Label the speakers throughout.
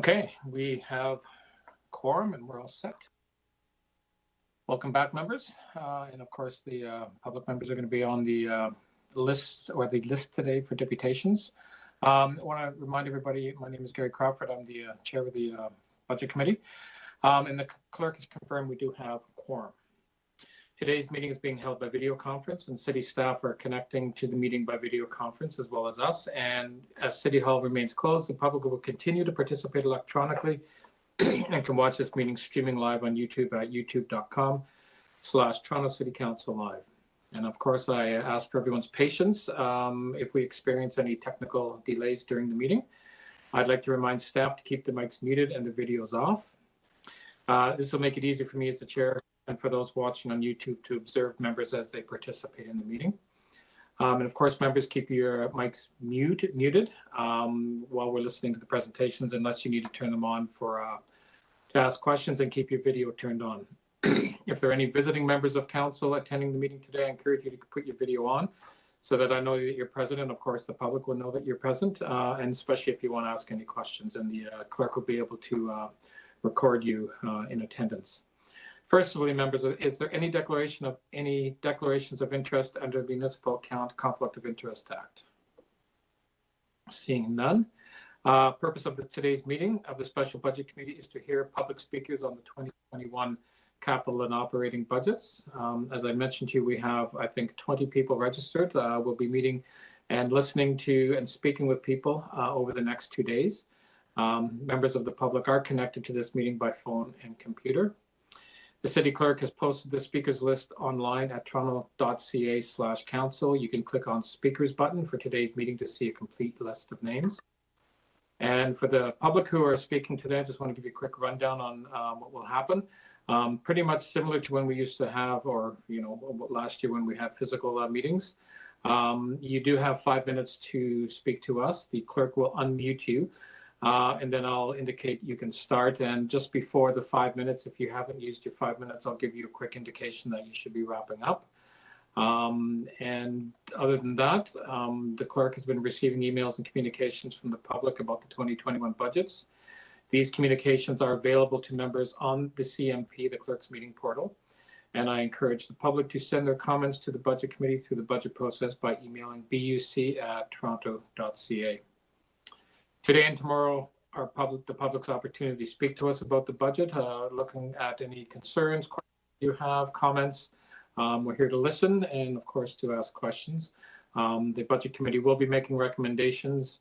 Speaker 1: Okay, we have quorum and we're all set. Welcome back, members. And of course, the public members are going to be on the list or the list today for deputations. I want to remind everybody, my name is Gary Crawford. I'm the chair of the budget committee. And the clerk has confirmed we do have a quorum. Today's meeting is being held by video conference, and city staff are connecting to the meeting by video conference as well as us. And as City Hall remains closed, the public will continue to participate electronically and can watch this meeting streaming live on YouTube at youtube.com/Toronto City Council Live. And of course, I ask for everyone's patience if we experience any technical delays during the meeting. I'd like to remind staff to keep the mics muted and the videos off. This will make it easy for me as the chair and for those watching on YouTube to observe members as they participate in the meeting. And of course, members, keep your mics muted while we're listening to the presentations, unless you need to turn them on for to ask questions, and keep your video turned on. If there are any visiting members of council attending the meeting today, I encourage you to put your video on so that I know that you're present, and of course the public will know that you're present, and especially if you want to ask any questions, and the clerk will be able to record you in attendance. First of all, members, is there any declarations of interest under the Municipal Account Conflict of Interest Act? Seeing none. Purpose of today's meeting of the Special Budget Committee is to hear public speakers on the 2021 capital and operating budgets. As I mentioned to you, we have, I think, 20 people registered. We'll be meeting and listening to and speaking with people over the next 2 days. Members of the public are connected to this meeting by phone and computer. The city clerk has posted the speakers list online at toronto.ca/council. You can click on speakers button for today's meeting to see a complete list of names. And for the public who are speaking today, I just want to give you a quick rundown on what will happen. Pretty much similar to when we used to have, or last year when we had physical meetings. You do have 5 minutes to speak to us. The clerk will unmute you. And then I'll indicate you can start. And just before the 5 minutes, if you haven't used your 5 minutes, I'll give you a quick indication that you should be wrapping up. And other than that, the clerk has been receiving emails and communications from the public about the 2021 budgets. These communications are available to members on the CMP, the clerk's meeting portal. And I encourage the public to send their comments to the budget committee through the budget process by emailing buc@toronto.ca. Today and tomorrow are the public's opportunity to speak to us about the budget, looking at any concerns, questions you have, comments. We're here to listen and, of course, to ask questions. The budget committee will be making recommendations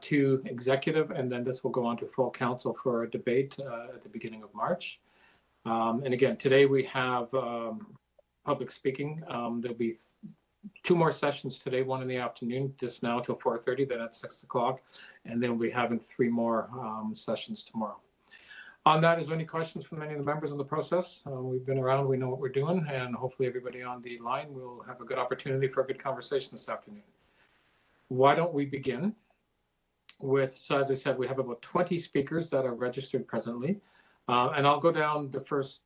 Speaker 1: to executive, and then this will go on to full council for a debate at the beginning of March. And again, today we have public speaking. There'll be 2 more sessions today, one in the afternoon, this now till 4:30, then at 6 o'clock, and then we'll be having 3 more sessions tomorrow. On that, is there any questions from any of the members of the process? We've been around, we know what we're doing, and hopefully everybody on the line will have a good opportunity for a good conversation this afternoon. Why don't we begin with, so as I said, we have about 20 speakers that are registered presently, and I'll go down the first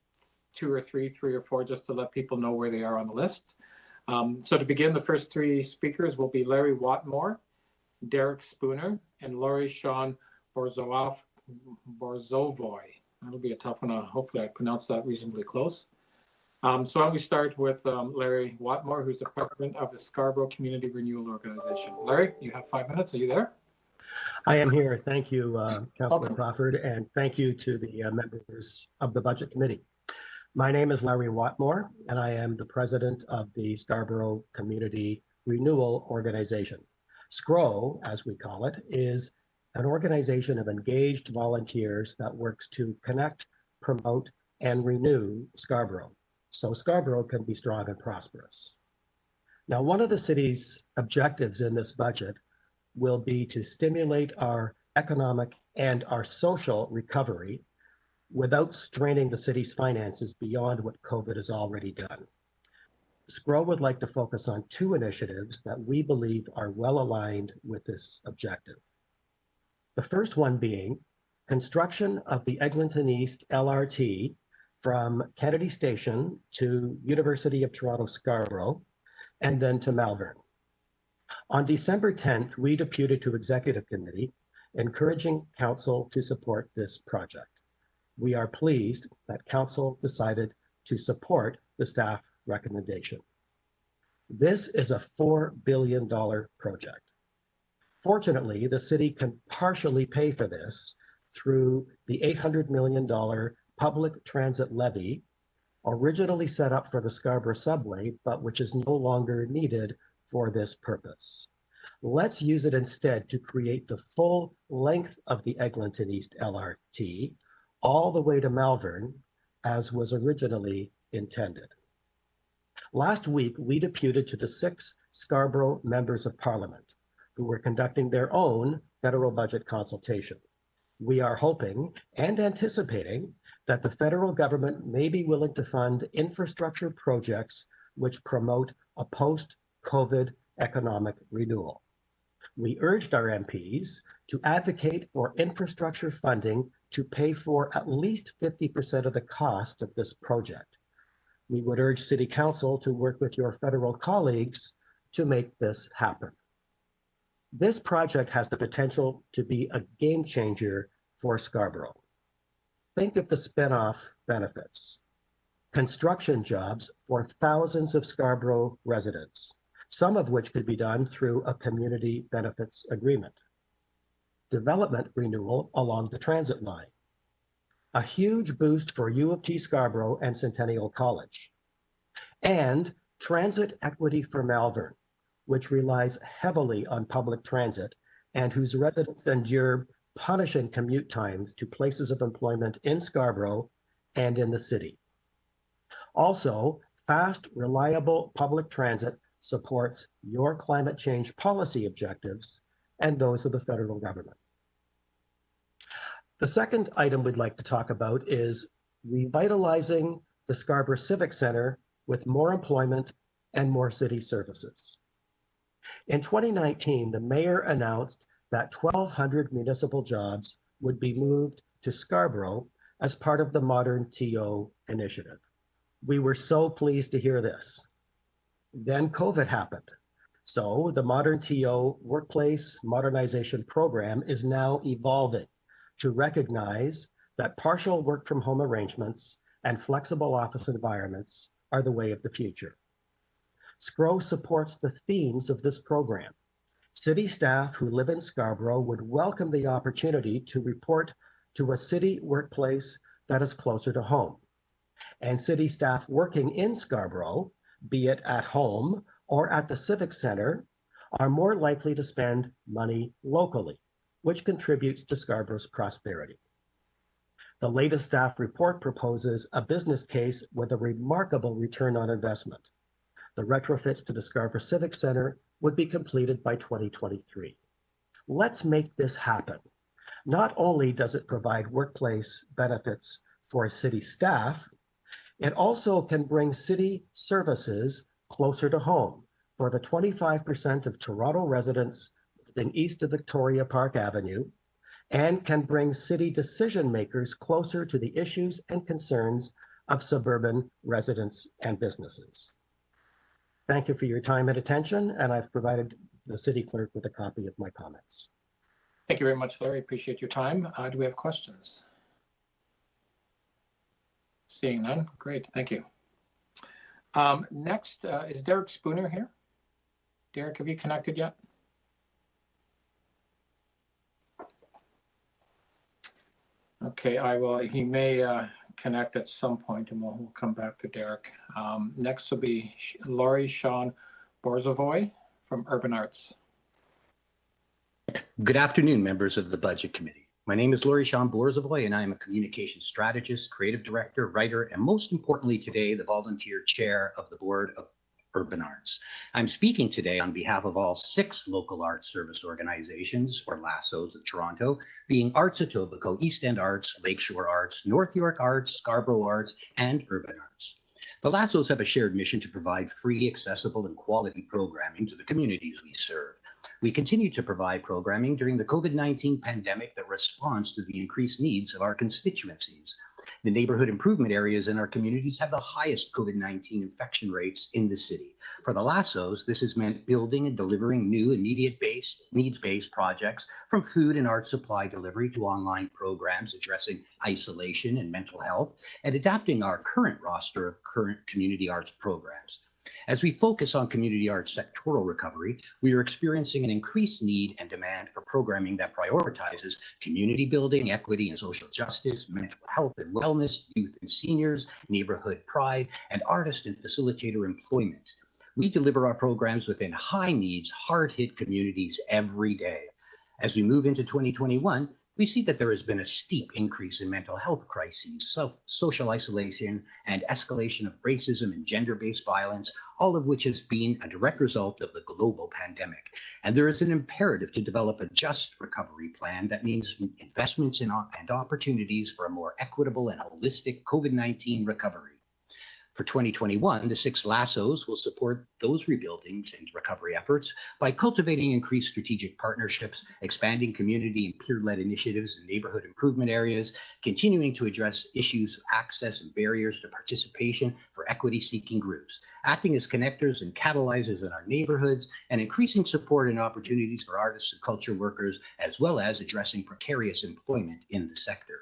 Speaker 1: 2 or 3 or 4, just to let people know where they are on the list. So to begin, the first 3 speakers will be Larry Wattmore, Derek Spooner, and Laurie Sean Borzovoy. That'll be a tough one. Hopefully I pronounced that reasonably close. So why don't we start with Larry Wattmore, who's the president of the Scarborough Community Renewal Organization. Larry, you have 5 minutes. Are you there?
Speaker 2: I am here. Thank you, Councillor Crawford, and thank you to the members of the Budget Committee. My name is Larry Wattmore, and I am the president of the Scarborough Community Renewal Organization. SCRO, as we call it, is an organization of engaged volunteers that works to connect, promote, and renew Scarborough, so Scarborough can be strong and prosperous. Now, one of the city's objectives in this budget will be to stimulate our economic and our social recovery without straining the city's finances beyond what COVID has already done. SCRO would like to focus on 2 initiatives that we believe are well aligned with this objective. The first one being construction of the Eglinton East LRT from Kennedy Station to University of Toronto Scarborough and then to Malvern. On December 10th, we deputed to Executive Committee encouraging Council to support this project. We are pleased that Council decided to support the staff recommendation. This is a $4 billion project. Fortunately, the city can partially pay for this through the $800 million public transit levy, originally set up for the Scarborough subway, but which is no longer needed for this purpose. Let's use it instead to create the full length of the Eglinton East LRT all the way to Malvern, as was originally intended. Last week, we deputed to the 6 Scarborough members of Parliament who were conducting their own federal budget consultation. We are hoping and anticipating that the federal government may be willing to fund infrastructure projects which promote a post-COVID economic renewal. We urged our MPs to advocate for infrastructure funding to pay for at least 50% of the cost of this project. We would urge City Council to work with your federal colleagues to make this happen. This project has the potential to be a game changer for Scarborough. Think of the spin-off benefits. Construction jobs for thousands of Scarborough residents, some of which could be done through a community benefits agreement. Development renewal along the transit line. A huge boost for U of T Scarborough and Centennial College. And transit equity for Malvern, which relies heavily on public transit and whose residents endure punishing commute times to places of employment in Scarborough and in the city. Also, fast, reliable public transit supports your climate change policy objectives and those of the federal government. The second item we'd like to talk about is revitalizing the Scarborough Civic Centre with more employment and more city services. In 2019, the mayor announced that 1,200 municipal jobs would be moved to Scarborough as part of the Modern TO initiative. We were so pleased to hear this. Then COVID happened. So the Modern TO Workplace Modernization Program is now evolving to recognize that partial work from home arrangements and flexible office environments are the way of the future. SCRO supports the themes of this program. City staff who live in Scarborough would welcome the opportunity to report to a city workplace that is closer to home. And city staff working in Scarborough, be it at home or at the Civic Centre, are more likely to spend money locally, which contributes to Scarborough's prosperity. The latest staff report proposes a business case with a remarkable return on investment. The retrofits to the Scarborough Civic Centre would be completed by 2023. Let's make this happen. Not only does it provide workplace benefits for city staff, it also can bring city services closer to home for the 25% of Toronto residents living east of Victoria Park Avenue, and can bring city decision makers closer to the issues and concerns of suburban residents and businesses. Thank you for your time and attention, and I've provided the city clerk with a copy of my comments.
Speaker 1: Thank you very much, Larry. Appreciate your time. Do we have questions? Seeing none, great, thank you. Next, is Derek Spooner here? Derek, have you connected yet? Okay, he may connect at some point, and we'll come back to Derek. Next will be Laurie Borzovoy from Urban Arts.
Speaker 3: Good afternoon, members of the Budget Committee. My name is Laurie Borzovoy, and I am a communications strategist, creative director, writer, and most importantly today, the volunteer chair of the Board of Urban Arts. I'm speaking today on behalf of all 6 local arts service organizations, or LASSOs of Toronto, being Arts Etobicoke, East End Arts, Lakeshore Arts, North York Arts, Scarborough Arts, and Urban Arts. The LASSOs have a shared mission to provide free, accessible, and quality programming to the communities we serve. We continue to provide programming during the COVID-19 pandemic that responds to the increased needs of our constituencies. The neighborhood improvement areas in our communities have the highest COVID-19 infection rates in the city. For the Lassos, this has meant building and delivering new needs-based projects, from food and art supply delivery to online programs addressing isolation and mental health, and adapting our current roster of current community arts programs. As we focus on community arts sectoral recovery, we are experiencing an increased need and demand for programming that prioritizes community building, equity and social justice, mental health and wellness, youth and seniors, neighborhood pride, and artist and facilitator employment. We deliver our programs within high needs, hard-hit communities every day. As we move into 2021, we see that there has been a steep increase in mental health crises, social isolation, and escalation of racism and gender-based violence, all of which has been a direct result of the global pandemic. And there is an imperative to develop a just recovery plan that means investments in and opportunities for a more equitable and holistic COVID-19 recovery. For 2021, the 6 Lassos will support those rebuildings and recovery efforts by cultivating increased strategic partnerships, expanding community and peer-led initiatives in neighborhood improvement areas, continuing to address issues of access and barriers to participation for equity-seeking groups, acting as connectors and catalyzers in our neighborhoods, and increasing support and opportunities for artists and culture workers, as well as addressing precarious employment in the sector.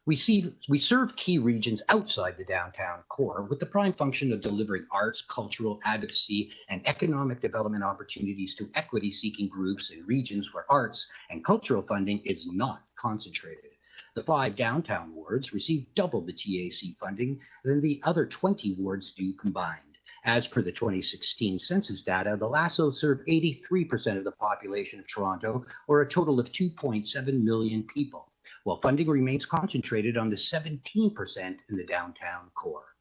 Speaker 3: We serve key regions outside the downtown core with the prime function of delivering arts, cultural advocacy, and economic development opportunities to equity-seeking groups in regions where arts and cultural funding is not concentrated. The 5 downtown wards receive double the TAC funding than the other 20 wards do combined. As per the 2016 census data, the Lassos serve 83% of the population of Toronto, or a total of 2.7 million people, while funding remains concentrated on the 17% in the downtown core.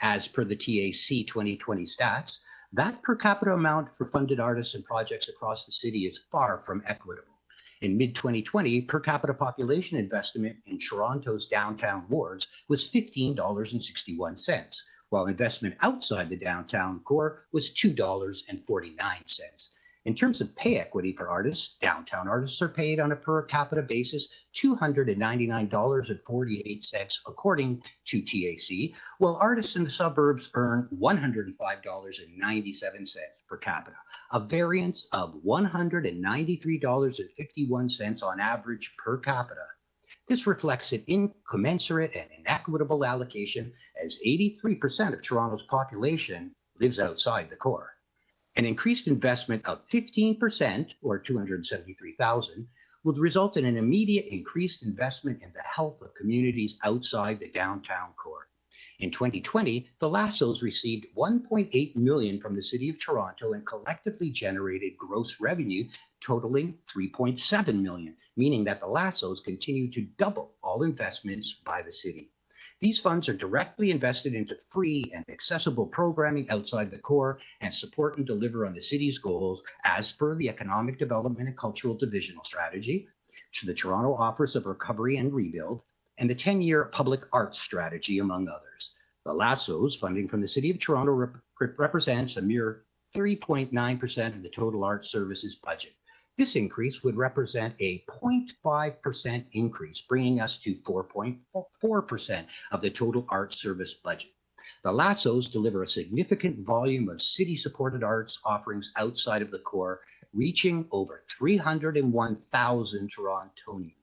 Speaker 3: As per the TAC 2020 stats, that per capita amount for funded artists and projects across the city is far from equitable. In mid-2020, per capita population investment in Toronto's downtown wards was $15.61, while investment outside the downtown core was $2.49. In terms of pay equity for artists, downtown artists are paid on a per capita basis $299.48 according to TAC, while artists in the suburbs earn $105.97 per capita, a variance of $193.51 on average per capita. This reflects an incommensurate and inequitable allocation, as 83% of Toronto's population lives outside the core. An increased investment of 15%, or $273,000, would result in an immediate increased investment in the health of communities outside the downtown core. In 2020, the Lassos received $1.8 million from the City of Toronto and collectively generated gross revenue totaling $3.7 million, meaning that the Lassos continue to double all investments by the city. These funds are directly invested into free and accessible programming outside the core and support and deliver on the city's goals as per the Economic Development and Cultural Divisional Strategy, to the Toronto Office of Recovery and Rebuild, and the 10-year Public Arts Strategy, among others. The Lassos funding from the City of Toronto represents a mere 3.9% of the total arts services budget. This increase would represent a 0.5% increase, bringing us to 4.4% of the total art service budget. The Lassos deliver a significant volume of city-supported arts offerings outside of the core, reaching over 301,000 Torontonians.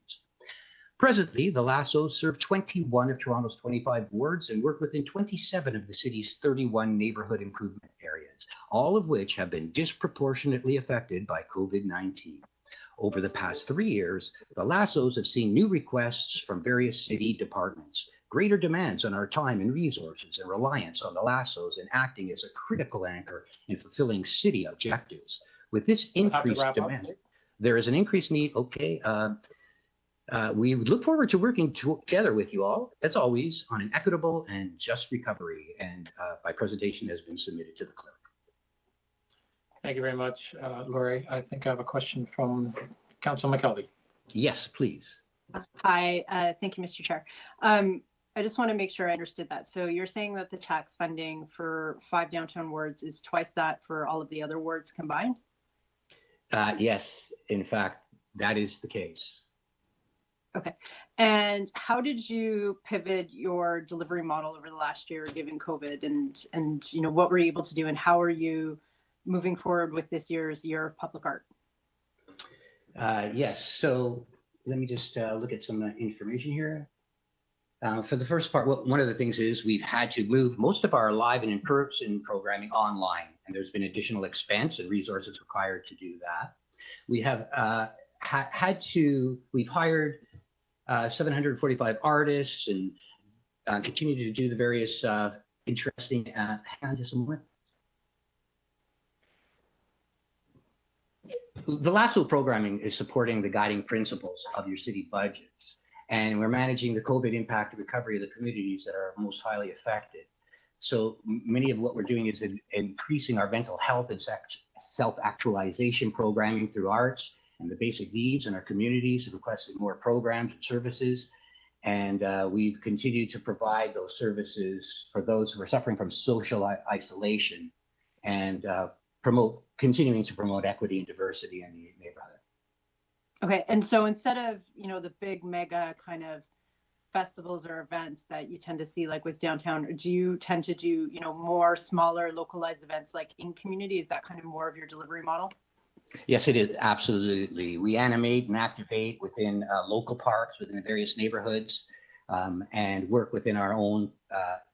Speaker 3: Presently, the Lassos serve 21 of Toronto's 25 wards and work within 27 of the city's 31 neighborhood improvement areas, all of which have been disproportionately affected by COVID-19. Over the past 3 years, the Lassos have seen new requests from various city departments, greater demands on our time and resources, and reliance on the Lassos in acting as a critical anchor in fulfilling city objectives. With this increased demand, there is an increased need. We look forward to working together with you all, as always, on an equitable and just recovery, and my presentation has been submitted to the clerk.
Speaker 1: Thank you very much, Laurie. I think I have a question from Councillor McKelvey.
Speaker 3: Yes, please.
Speaker 4: Hi, thank you, Mr. Chair. I just want to make sure I understood that. So you're saying that the TAC funding for 5 downtown wards is twice that for all of the other wards combined?
Speaker 3: Yes, in fact, that is the case.
Speaker 4: Okay. And how did you pivot your delivery model over the last year given COVID, and you know, what were you able to do, and how are you moving forward with this year's Year of Public Art?
Speaker 3: Yes, so let me just look at some information here. For the first part, one of the things is we've had to move most of our live and in-person programming online, and there's been additional expense and resources required to do that. We have we've hired 745 artists and continue to do the various interesting, hang on just a moment. The LASSO programming is supporting the guiding principles of your city budgets, and we're managing the COVID impact and recovery of the communities that are most highly affected. So many of what we're doing is increasing our mental health and self-actualization programming through arts and the basic needs in our communities, requesting more programs and services. And we've continued to provide those services for those who are suffering from social isolation, and continuing to promote equity and diversity in the neighborhood.
Speaker 4: Okay, and so instead of, you know, the big mega kind of festivals or events that you tend to see like with downtown, do you tend to do, you know, more smaller localized events like in community? Is that kind of more of your delivery model?
Speaker 3: Yes, it is, absolutely. We animate and activate within local parks, within the various neighborhoods, and work within our own,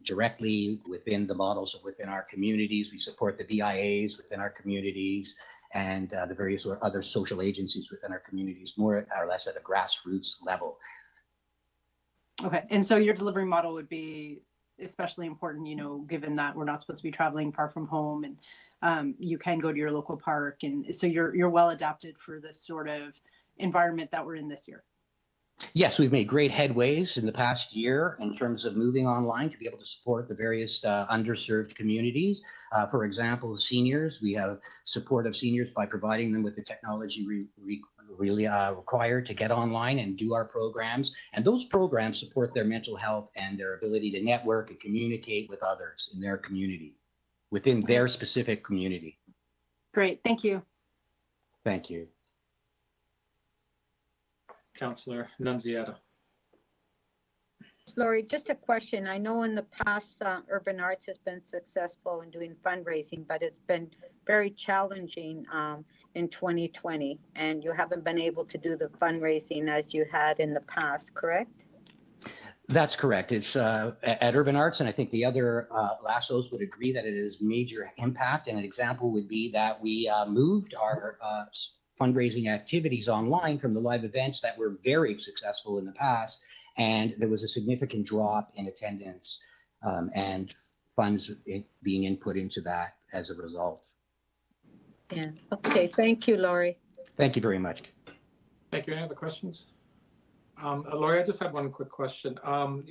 Speaker 3: directly within the models within our communities. We support the BIAs within our communities and the various other social agencies within our communities, more or less at a grassroots level.
Speaker 4: Okay, and so your delivery model would be especially important, you know, given that we're not supposed to be traveling far from home, and you can go to your local park, and so you're well adapted for this sort of environment that we're in this year.
Speaker 3: Yes, we've made great headways in the past year in terms of moving online to be able to support the various underserved communities. For example, seniors, we have support of seniors by providing them with the technology really required to get online and do our programs. And those programs support their mental health and their ability to network and communicate with others in their community, within their specific community.
Speaker 4: Great, thank you.
Speaker 3: Thank you.
Speaker 1: Councillor Nunziata.
Speaker 5: Laurie, just a question. I know in the past, Urban Arts has been successful in doing fundraising, but it's been very challenging in 2020, and you haven't been able to do the fundraising as you had in the past, correct?
Speaker 3: That's correct. It's at Urban Arts, and I think the other LASSOs would agree that it is major impact. And an example would be that we moved our fundraising activities online from the live events that were very successful in the past, and there was a significant drop in attendance and funds being input into that as a result.
Speaker 5: Yeah. Okay. Thank you, Laurie.
Speaker 3: Thank you very much.
Speaker 1: Thank you. Any other questions? Laurie, I just had one quick question.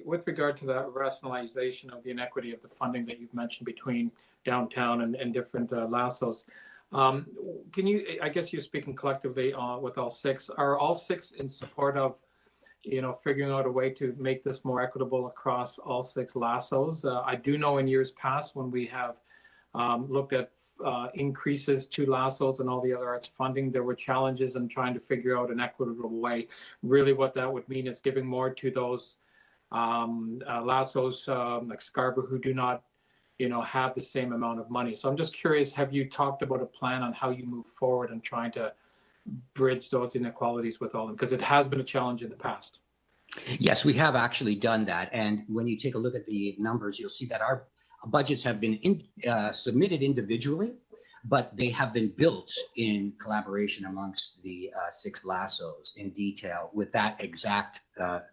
Speaker 1: With regard to that rationalization of the inequity of the funding that you've mentioned between downtown and different LASSOs, can you, I guess you're speaking collectively with all six, are all six in support of, you know, figuring out a way to make this more equitable across all six LASSOs? I do know in years past when we have looked at increases to LASSOs and all the other arts funding, there were challenges in trying to figure out an equitable way. Really what that would mean is giving more to those LASSOs like Scarborough who do not, you know, have the same amount of money. So I'm just curious, have you talked about a plan on how you move forward and trying to bridge those inequalities with all of them? Because it has been a challenge in the past.
Speaker 3: Yes, we have actually done that. And when you take a look at the numbers, you'll see that our budgets have been submitted individually, but they have been built in collaboration amongst the six LASSOs in detail with that exact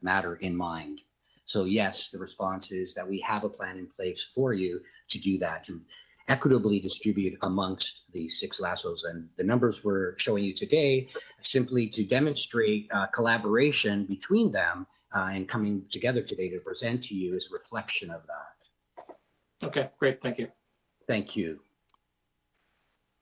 Speaker 3: matter in mind. So yes, the response is that we have a plan in place for you to do that, to equitably distribute amongst the six LASSOs. And the numbers we're showing you today simply to demonstrate collaboration between them and coming together today to present to you is a reflection of that.
Speaker 1: Okay, great. Thank you.
Speaker 3: Thank you.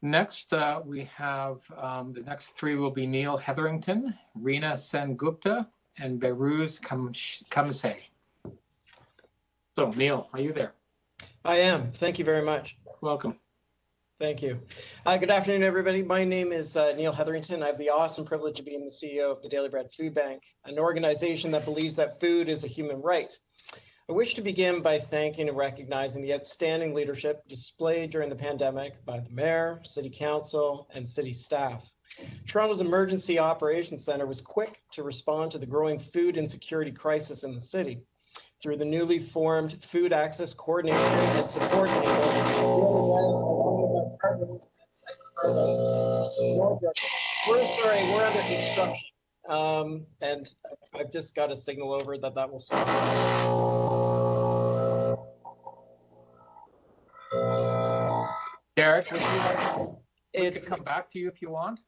Speaker 1: Next, we have the next three will be Neil Hetherington, Reena Sengupta, and Berus Kensei. So Neil, are you there?
Speaker 6: I am. Thank you very much.
Speaker 1: Welcome.
Speaker 6: Thank you. Good afternoon, everybody. My name is Neil Hetherington. I have the awesome privilege of being the CEO of the Daily Bread Food Bank, an organization that believes that food is a human right. I wish to begin by thanking and recognizing the outstanding leadership displayed during the pandemic by the Mayor, City Council, and City staff. Toronto's Emergency Operations Centre was quick to respond to the growing food insecurity crisis in the city. Through the newly formed Food Access Coordination and Support Table, we're under construction. And I've just got a signal over that will stop.
Speaker 1: Derek, would you like to come back to you if you want?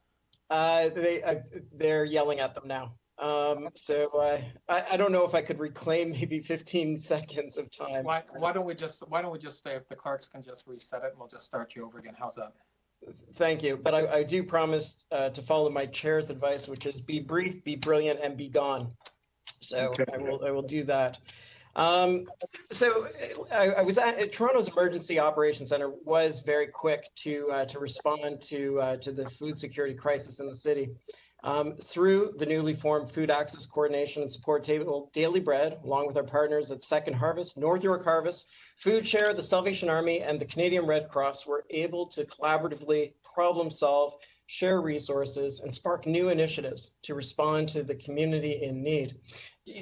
Speaker 6: They're yelling at them now. So I don't know if I could reclaim maybe 15 seconds of time.
Speaker 1: Why don't we just say if the clerks can just reset it and we'll just start you over again. How's that?
Speaker 6: Thank you. But I do promise to follow my chair's advice, which is be brief, be brilliant, and be gone. So okay. I will do that. So I was at Toronto's Emergency Operations Centre was very quick to respond to the food security crisis in the city. Through the newly formed Food Access Coordination and Support Table, Daily Bread, along with our partners at Second Harvest, North York Harvest, Food Share, the Salvation Army, and the Canadian Red Cross were able to collaboratively problem solve, share resources, and spark new initiatives to respond to the community in need.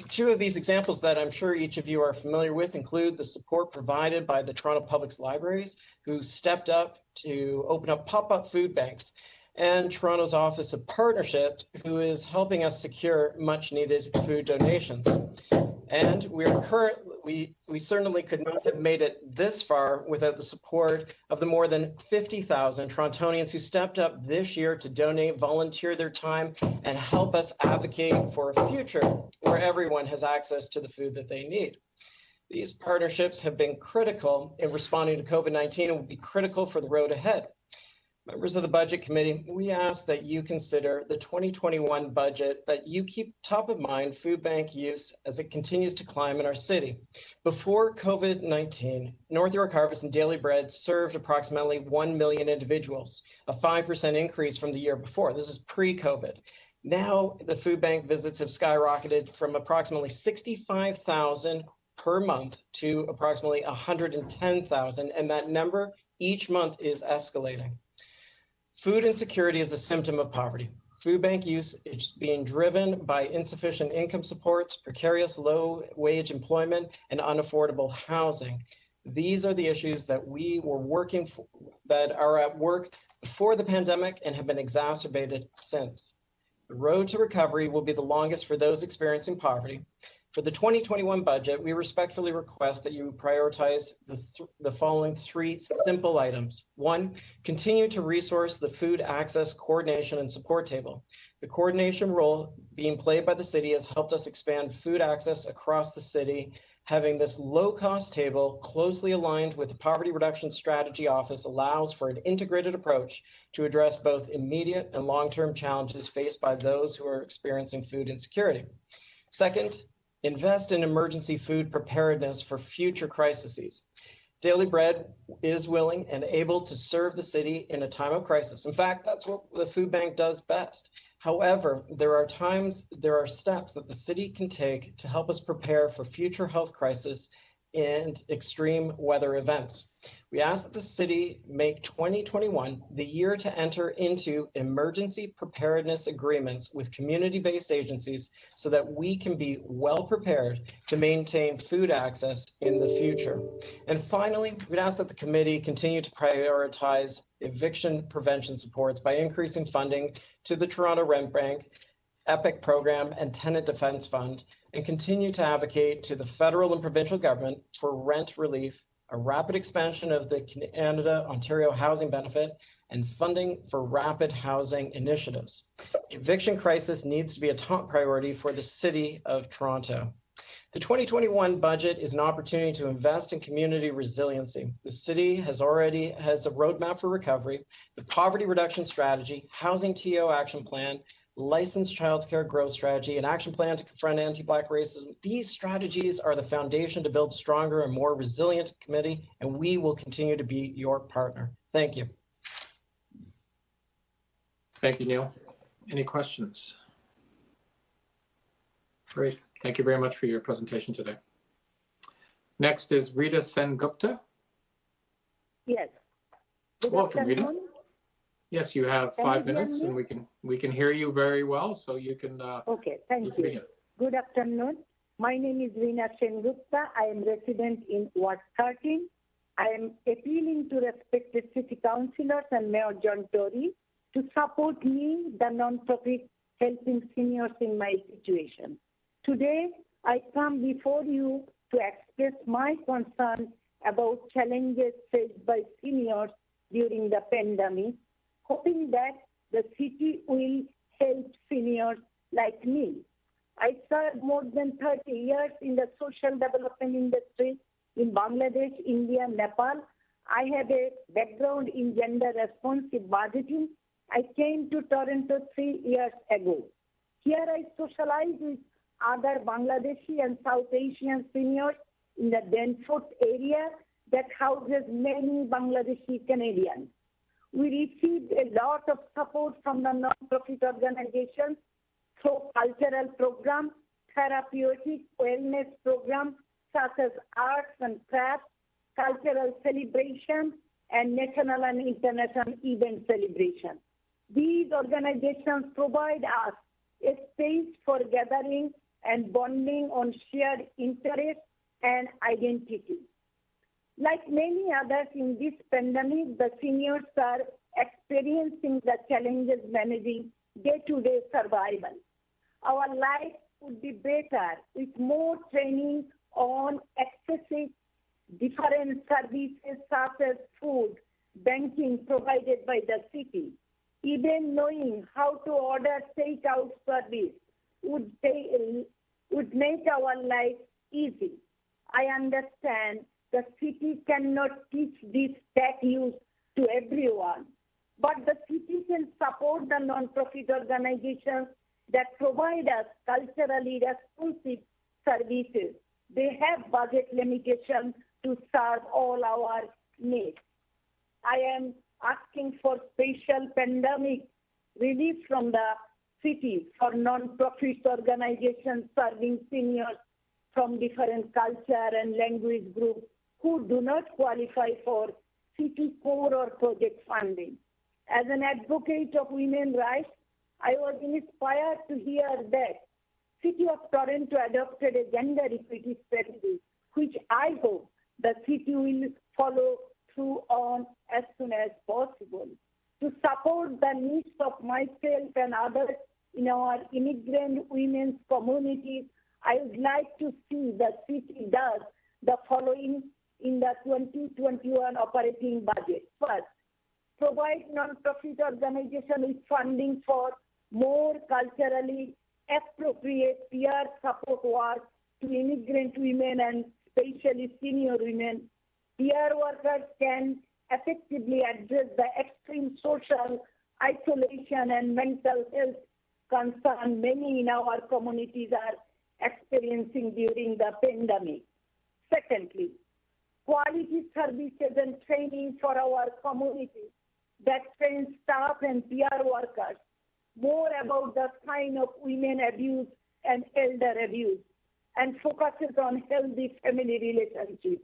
Speaker 6: Two of these examples that I'm sure each of you are familiar with include the support provided by the Toronto Public Libraries, who stepped up to open up pop-up food banks, and Toronto's Office of Partnership, who is helping us secure much needed food donations. And we certainly could not have made it this far without the support of the more than 50,000 Torontonians who stepped up this year to donate, volunteer their time, and help us advocate for a future where everyone has access to the food that they need. These partnerships have been critical in responding to COVID-19 and will be critical for the road ahead. Members of the Budget Committee, we ask that you consider the 2021 budget, that you keep top of mind food bank use as it continues to climb in our city. Before COVID-19, North York Harvest and Daily Bread served approximately 1 million individuals, a 5% increase from the year before. This is pre-COVID. Now the food bank visits have skyrocketed from approximately 65,000 per month to approximately 110,000, and that number each month is escalating. Food insecurity is a symptom of poverty. Food bank use is being driven by insufficient income supports, precarious low-wage employment, and unaffordable housing. These are the issues that we were working for, that are at work before the pandemic and have been exacerbated since. The road to recovery will be the longest for those experiencing poverty. For the 2021 budget, we respectfully request that you prioritize the following three simple items. One, continue to resource the Food Access Coordination and Support Table. The coordination role being played by the city has helped us expand food access across the city. Having this low-cost table closely aligned with the Poverty Reduction Strategy Office allows for an integrated approach to address both immediate and long-term challenges faced by those who are experiencing food insecurity. Second, invest in emergency food preparedness for future crises. Daily Bread is willing and able to serve the city in a time of crisis. In fact, that's what the food bank does best. However, there are steps that the city can take to help us prepare for future health crises and extreme weather events. We ask that the city make 2021 the year to enter into emergency preparedness agreements with community-based agencies so that we can be well prepared to maintain food access in the future. And finally, we'd ask that the committee continue to prioritize eviction prevention supports by increasing funding to the Toronto Rent Bank, EPIC program, and Tenant Defense Fund, and continue to advocate to the federal and provincial government for rent relief, a rapid expansion of the Canada-Ontario housing benefit, and funding for rapid housing initiatives. The eviction crisis needs to be a top priority for the City of Toronto. The 2021 budget is an opportunity to invest in community resiliency. The city has a roadmap for recovery, the poverty reduction strategy, housing TO action plan, licensed childcare growth strategy, an action plan to confront anti-Black racism. These strategies are the foundation to build a stronger and more resilient committee, and we will continue to be your partner. Thank you.
Speaker 1: Thank you, Neil. Any questions? Great. Thank you very much for your presentation today. Next is Rita Sengupta.
Speaker 7: Yes. Good
Speaker 1: Welcome, Rita.
Speaker 7: afternoon.
Speaker 1: Yes, you have
Speaker 7: Can
Speaker 1: 5
Speaker 7: you hear
Speaker 1: minutes,
Speaker 7: me?
Speaker 1: and we can hear you very well, so you can.
Speaker 7: Okay, thank
Speaker 1: can
Speaker 7: you.
Speaker 1: begin.
Speaker 7: Good afternoon. My name is Reena Sengupta. I am resident in Ward 13. I am appealing to respected city councillors and Mayor John Tory to support me, the non-profit helping seniors in my situation. Today, I come before you to express my concern about challenges faced by seniors during the pandemic, hoping that the city will help seniors like me. I served more than 30 years in the social development industry in Bangladesh, India, Nepal. I have a background in gender responsive budgeting. I came to Toronto 3 years ago. Here I socialize with other Bangladeshi and South Asian seniors in the Danforth area that houses many Bangladeshi Canadians. We received a lot of support from the non-profit organizations through cultural programs, therapeutic wellness programs such as arts and crafts, cultural celebrations, and national and international event celebrations. These organizations provide us a space for gathering and bonding on shared interests and identity. Like many others in this pandemic, the seniors are experiencing the challenges managing day-to-day survival. Our life would be better with more training on accessing different services such as food, banking provided by the city. Even knowing how to order takeout service would make our life easy. I understand the city cannot teach this tech use to everyone, but the city can support the non-profit organizations that provide us culturally responsive services. They have budget limitations to serve all our needs. I am asking for special pandemic relief from the city for non-profit organizations serving seniors from different culture and language groups who do not qualify for city core or project funding. As an advocate of women's rights, I was inspired to hear that City of Toronto adopted a gender equity strategy, which I hope the city will follow through on as soon as possible. To support the needs of myself and others in our immigrant women's communities, I would like to see the city does the following in the 2021 operating budget. First, provide non-profit organizations with funding for more culturally appropriate peer support work to immigrant women and especially senior women. Peer workers can effectively address the extreme social isolation and mental health concerns many in our communities are experiencing during the pandemic. Secondly, quality services and training for our communities that train staff and peer workers more about the sign of women abuse and elder abuse and focuses on healthy family relationships.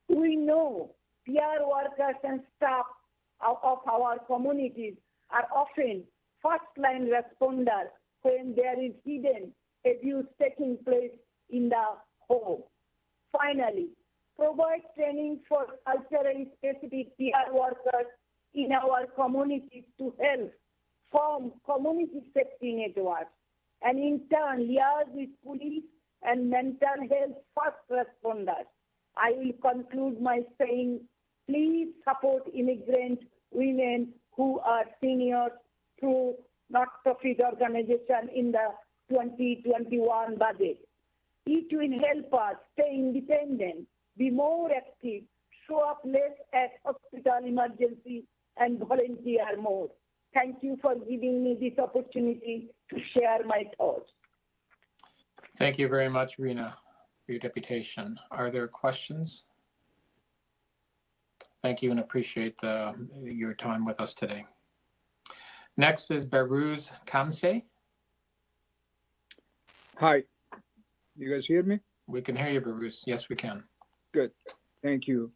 Speaker 7: We know peer workers and staff of our communities are often first-line responders when there is hidden abuse taking place in the home. Finally, provide training for culturally specific peer workers in our communities to help form community safety networks and in turn liaise with police and mental health first responders. I will conclude by saying, please support immigrant women who are seniors through not-for-profit organization in the 2021 budget. It will help us stay independent, be more active, show up less at hospital emergency, and volunteer more. Thank you for giving me this opportunity to share my thoughts.
Speaker 1: Thank you very much, Reena, for your deputation. Are there questions? Thank you and appreciate your time with us today. Next is Berus Kensei.
Speaker 8: Hi, you guys hear me?
Speaker 1: We can hear you, Berus. Yes, we can.
Speaker 8: Good, thank you.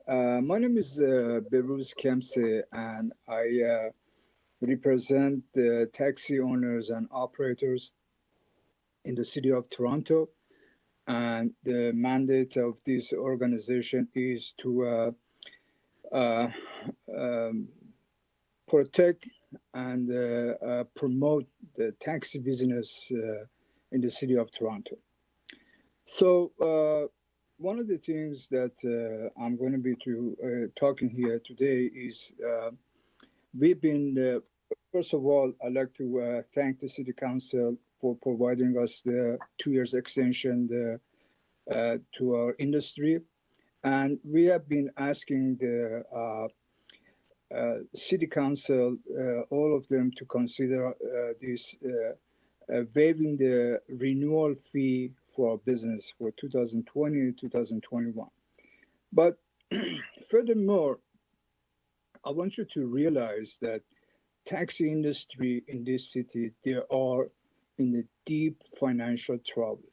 Speaker 8: My name is Berus Kensei, and I represent the taxi owners and operators in the city of Toronto. And the mandate of this organization is to protect and promote the taxi business in the city of Toronto. So one of the things that I'm going to be talking here today is we've been, first of all, I'd like to thank the City Council for providing us the 2 years extension to our industry. And we have been asking the City Council, all of them, to consider this waiving the renewal fee for our business for 2020 and 2021. But furthermore, I want you to realize that taxi industry in this city, they are in a deep financial trouble.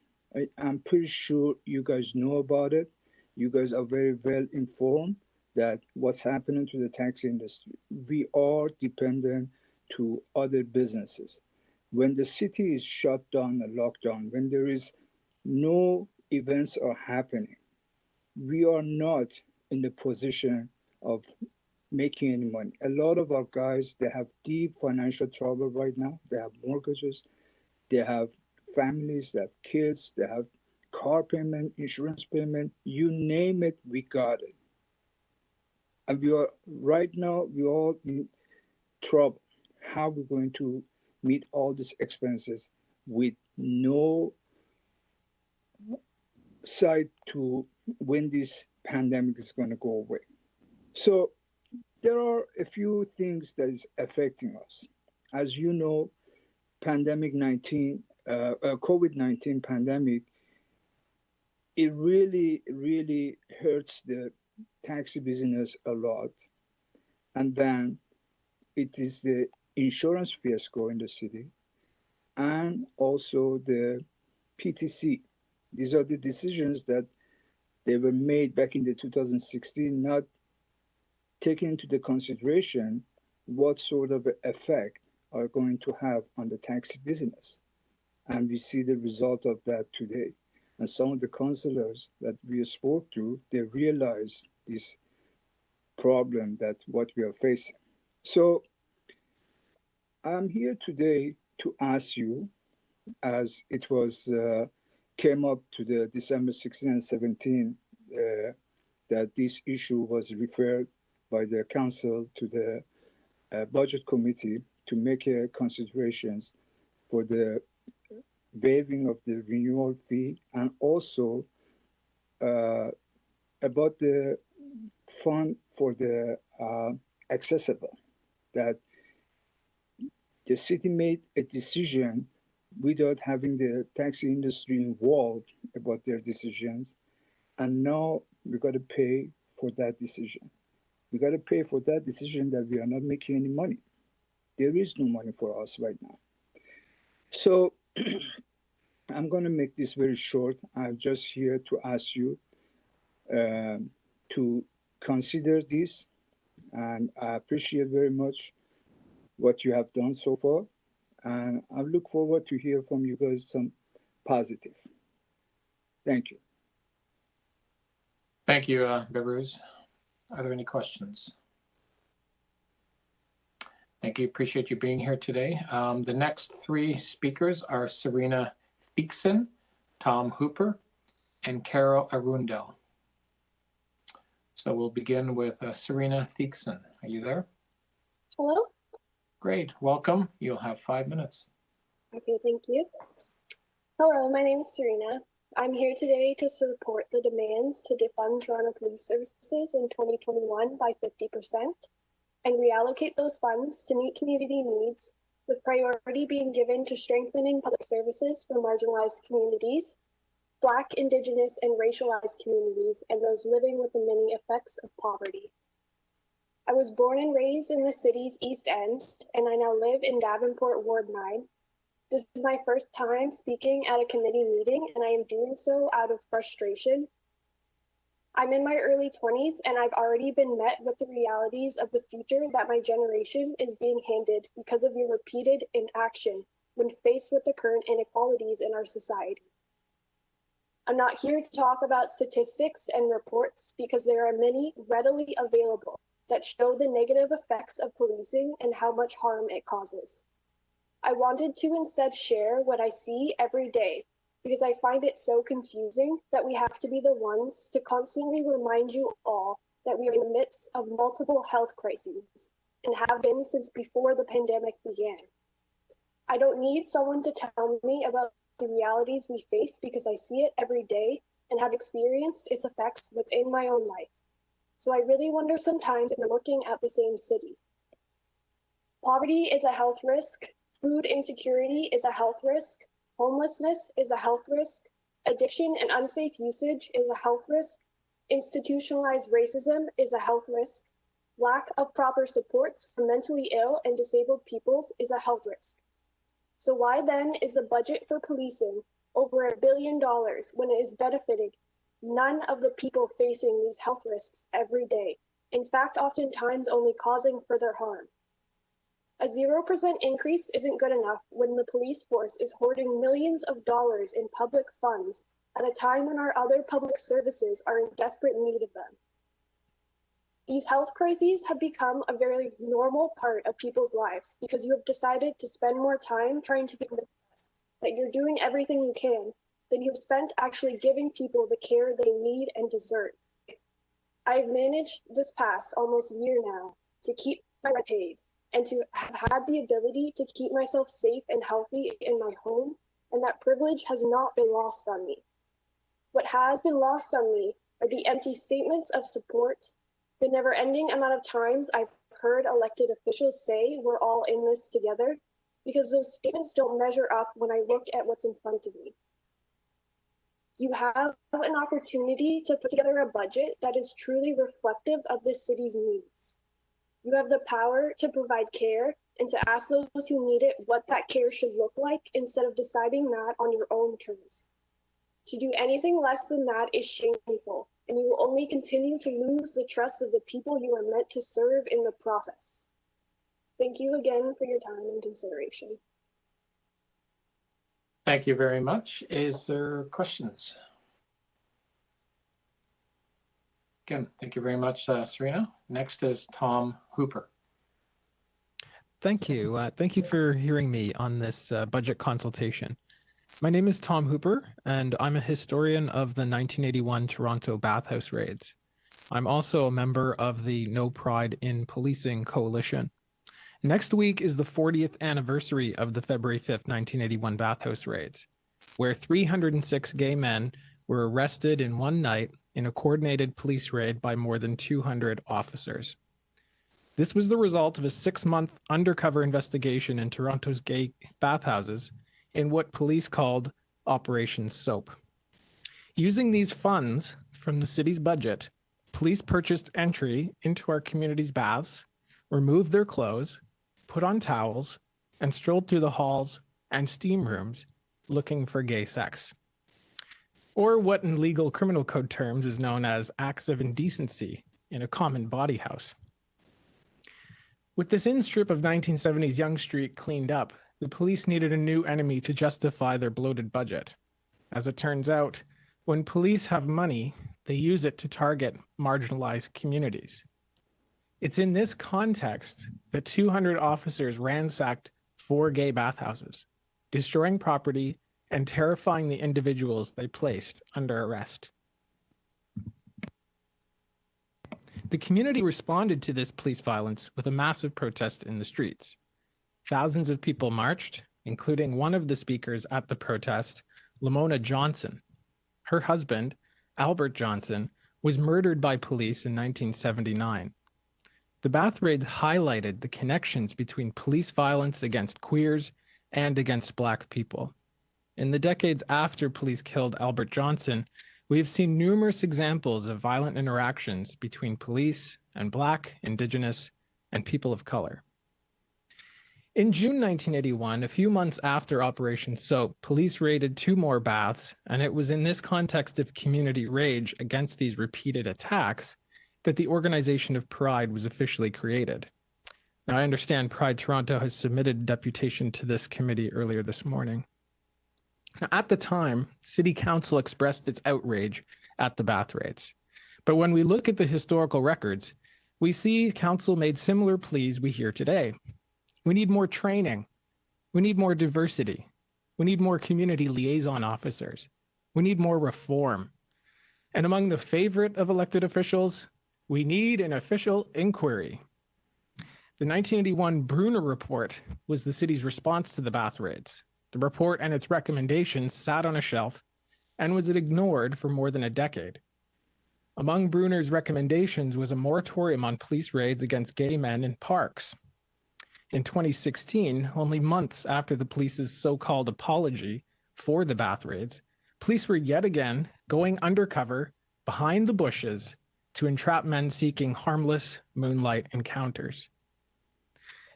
Speaker 8: I'm pretty sure you guys know about it. You guys are very well informed that what's happening to the taxi industry. We are dependent to other businesses. When the city is shut down and locked down, when there is no events are happening, we are not in the position of making any money. A lot of our guys, they have deep financial trouble right now. They have mortgages, they have families, they have kids, they have car payment, insurance payment, you name it, we got it. And we are, right now, we all in trouble. How are we going to meet all these expenses with no sight to when this pandemic is going to go away? So there are a few things that is affecting us. As you know, COVID-19 pandemic, it really, really hurts the taxi business a lot. And then it is the insurance fiasco in the city and also the PTC. These are the decisions that they were made back in the 2016, not taking into the consideration what sort of effect are going to have on the taxi business. And we see the result of that today. And some of the councillors that we spoke to, they realized this problem that what we are facing. So I'm here today to ask you, as it was came up to the December 16 and 17, that this issue was referred by the council to the budget committee to make considerations for the waiving of the renewal fee, and also about the fund for the accessible, that the city made a decision without having the taxi industry involved about their decisions, and now we got to pay for that decision. We got to pay for that decision that we are not making any money. There is no money for us right now. So I'm going to make this very short. I'm just here to ask you to consider this, and I appreciate very much what you have done so far. And I look forward to hear from you guys some positive. Thank you.
Speaker 1: Thank you, Berus. Are there any questions? Thank you. Appreciate you being here today. The next three speakers are Serena Fickson, Tom Hooper, and Carol Arundel. So we'll begin with Serena Fickson. Are you there?
Speaker 9: Hello.
Speaker 1: Great. Welcome. You'll have 5 minutes.
Speaker 9: Okay, thank you. Hello, my name is Serena. I'm here today to support the demands to defund Toronto Police Services in 2021 by 50% and reallocate those funds to meet community needs, with priority being given to strengthening public services for marginalized communities, Black, Indigenous, and racialized communities, and those living with the many effects of poverty. I was born and raised in the city's East End, and I now live in Davenport, Ward 9. This is my first time speaking at a committee meeting, and I am doing so out of frustration. I'm in my early 20s, and I've already been met with the realities of the future that my generation is being handed because of your repeated inaction when faced with the current inequalities in our society. I'm not here to talk about statistics and reports because there are many readily available that show the negative effects of policing and how much harm it causes. I wanted to instead share what I see every day because I find it so confusing that we have to be the ones to constantly remind you all that we are in the midst of multiple health crises and have been since before the pandemic began. I don't need someone to tell me about the realities we face because I see it every day and have experienced its effects within my own life. So I really wonder sometimes if we're looking at the same city. Poverty is a health risk, food insecurity is a health risk, homelessness is a health risk, addiction and unsafe usage is a health risk, institutionalized racism is a health risk, lack of proper supports for mentally ill and disabled peoples is a health risk. So why then is the budget for policing over $1 billion when it is benefiting none of the people facing these health risks every day? In fact, oftentimes only causing further harm. A 0% increase isn't good enough when the police force is hoarding millions of dollars in public funds at a time when our other public services are in desperate need of them. These health crises have become a very normal part of people's lives because you have decided to spend more time trying to convince us that you're doing everything you can than you've spent actually giving people the care they need and deserve. I've managed this past almost year now to keep my rent paid and to have had the ability to keep myself safe and healthy in my home, and that privilege has not been lost on me. What has been lost on me are the empty statements of support, the never-ending amount of times I've heard elected officials say we're all in this together, because those statements don't measure up when I look at what's in front of me. You have an opportunity to put together a budget that is truly reflective of this city's needs. You have the power to provide care and to ask those who need it what that care should look like instead of deciding that on your own terms. To do anything less than that is shameful, and you will only continue to lose the trust of the people you are meant to serve in the process. Thank you again for your time and consideration.
Speaker 1: Thank you very much. Is there questions? Again, thank you very much, Serena. Next is Tom Hooper.
Speaker 10: Thank you. Thank you for hearing me on this budget consultation. My name is Tom Hooper, and I'm a historian of the 1981 Toronto bathhouse raids. I'm also a member of the No Pride in Policing Coalition. Next week is the 40th anniversary of the February 5th, 1981 bathhouse raids, where 306 gay men were arrested in one night in a coordinated police raid by more than 200 officers. This was the result of a 6-month undercover investigation in Toronto's gay bathhouses in what police called Operation Soap. Using these funds from the city's budget, police purchased entry into our community's baths, removed their clothes, put on towels, and strolled through the halls and steam rooms looking for gay sex. Or what in legal criminal code terms is known as acts of indecency in a common body house. With this in-strip of 1970s Yonge Street cleaned up, the police needed a new enemy to justify their bloated budget. As it turns out, when police have money, they use it to target marginalized communities. It's in this context that 200 officers ransacked 4 gay bathhouses, destroying property and terrifying the individuals they placed under arrest. The community responded to this police violence with a massive protest in the streets. Thousands of people marched, including one of the speakers at the protest, Lamona Johnson. Her husband, Albert Johnson, was murdered by police in 1979. The bath raids highlighted the connections between police violence against queers and against Black people. In the decades after police killed Albert Johnson, we have seen numerous examples of violent interactions between police and Black, Indigenous, and people of color. In June 1981, a few months after Operation SOAP, police raided 2 more baths, and it was in this context of community rage against these repeated attacks that the organization of Pride was officially created. Now, I understand Pride Toronto has submitted a deputation to this committee earlier this morning. Now, at the time, City Council expressed its outrage at the bath raids. But when we look at the historical records, we see Council made similar pleas we hear today. We need more training. We need more diversity. We need more community liaison officers. We need more reform. And among the favorite of elected officials, we need an official inquiry. The 1981 Bruner Report was the city's response to the bath raids. The report and its recommendations sat on a shelf and was ignored for more than a decade. Among Bruner's recommendations was a moratorium on police raids against gay men in parks. In 2016, only months after the police's so-called apology for the bath raids, police were yet again going undercover behind the bushes to entrap men seeking harmless moonlight encounters.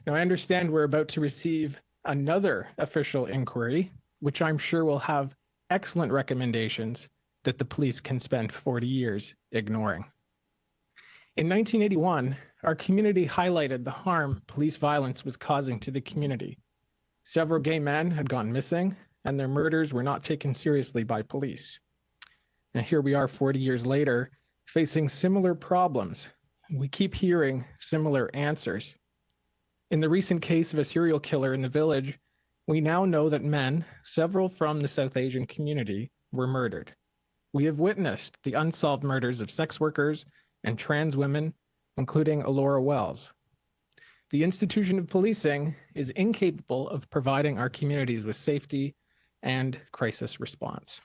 Speaker 10: Now, I understand we're about to receive another official inquiry, which I'm sure will have excellent recommendations that the police can spend 40 years ignoring. In 1981, our community highlighted the harm police violence was causing to the community. Several gay men had gone missing, and their murders were not taken seriously by police. And here we are 40 years later, facing similar problems. We keep hearing similar answers. In the recent case of a serial killer in the village, we now know that men, several from the South Asian community, were murdered. We have witnessed the unsolved murders of sex workers and trans women, including Alora Wells. The institution of policing is incapable of providing our communities with safety and crisis response.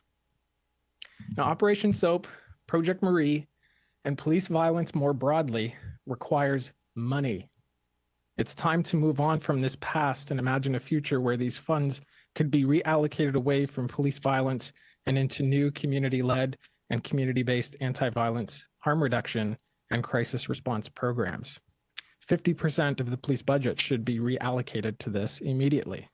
Speaker 10: Now, Operation SOAP, Project Marie, and police violence more broadly requires money. It's time to move on from this past and imagine a future where these funds could be reallocated away from police violence and into new community-led and community-based anti-violence, harm reduction, and crisis response programs. 50% of the police budget should be reallocated to this immediately.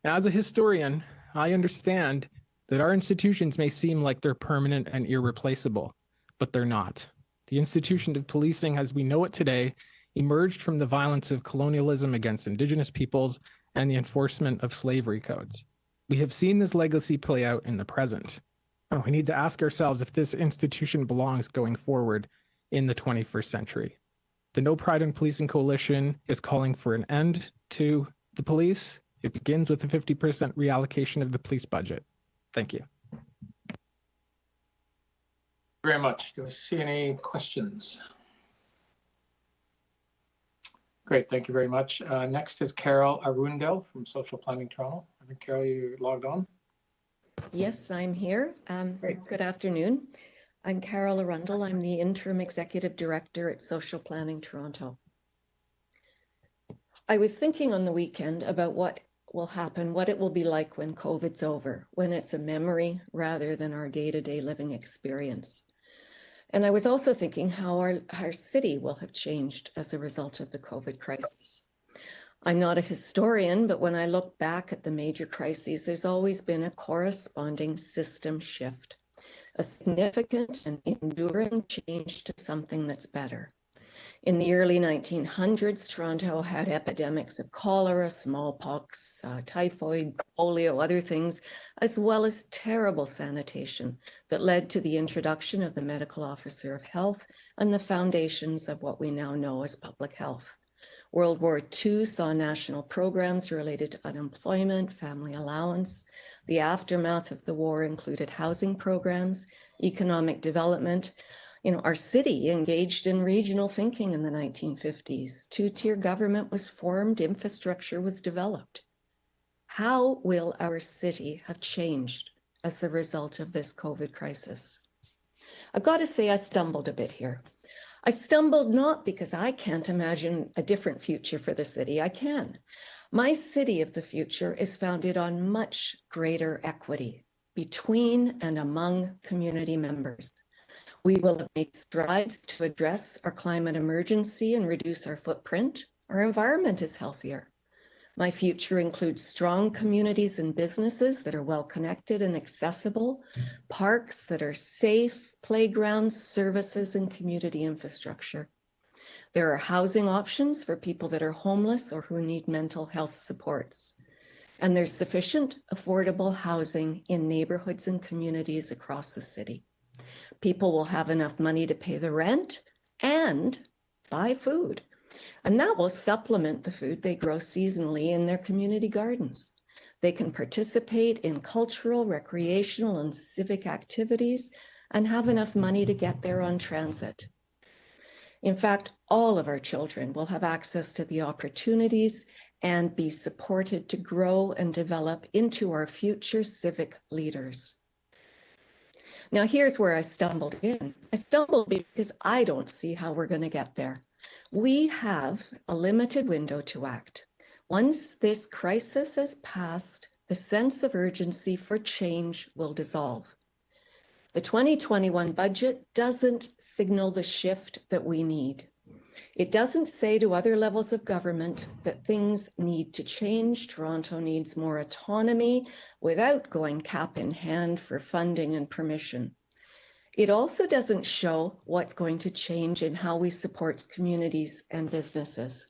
Speaker 10: Now, as a historian, I understand that our institutions may seem like they're permanent and irreplaceable, but they're not. The institution of policing as we know it today emerged from the violence of colonialism against Indigenous peoples and the enforcement of slavery codes. We have seen this legacy play out in the present. We need to ask ourselves if this institution belongs going forward in the 21st century. The No Pride in Policing Coalition is calling for an end to the police. It begins with a 50% reallocation of the police budget. Thank you.
Speaker 1: Very much. Do I see any questions? Great, thank you very much. Next is Carol Arundel from Social Planning Toronto. I think, Carol, you logged on.
Speaker 11: Yes, I'm here. Good afternoon. I'm Carol Arundel. I'm the Interim Executive Director at Social Planning Toronto. I was thinking on the weekend about what will happen, what it will be like when COVID's over, when it's a memory rather than our day-to-day living experience. And I was also thinking how our city will have changed as a result of the COVID crisis. I'm not a historian, but when I look back at the major crises, there's always been a corresponding system shift, a significant and enduring change to something that's better. In the early 1900s, Toronto had epidemics of cholera, smallpox, typhoid, polio, other things, as well as terrible sanitation that led to the introduction of the medical officer of health and the foundations of what we now know as public health. World War II saw national programs related to unemployment, family allowance. The aftermath of the war included housing programs, economic development. Our city engaged in regional thinking in the 1950s. Two-tier government was formed, infrastructure was developed. How will our city have changed as the result of this COVID crisis? I've got to say I stumbled a bit here. I stumbled not because I can't imagine a different future for the city. I can. My city of the future is founded on much greater equity between and among community members. We will have made strides to address our climate emergency and reduce our footprint. Our environment is healthier. My future includes strong communities and businesses that are well connected and accessible, parks that are safe, playgrounds, services, and community infrastructure. There are housing options for people that are homeless or who need mental health supports. And there's sufficient affordable housing in neighborhoods and communities across the city. People will have enough money to pay the rent and buy food. And that will supplement the food they grow seasonally in their community gardens. They can participate in cultural, recreational, and civic activities and have enough money to get there on transit. In fact, all of our children will have access to the opportunities and be supported to grow and develop into our future civic leaders. Now, here's where I stumbled in. I stumbled because I don't see how we're going to get there. We have a limited window to act. Once this crisis has passed, the sense of urgency for change will dissolve. The 2021 budget doesn't signal the shift that we need. It doesn't say to other levels of government that things need to change. Toronto needs more autonomy without going cap in hand for funding and permission. It also doesn't show what's going to change in how we support communities and businesses.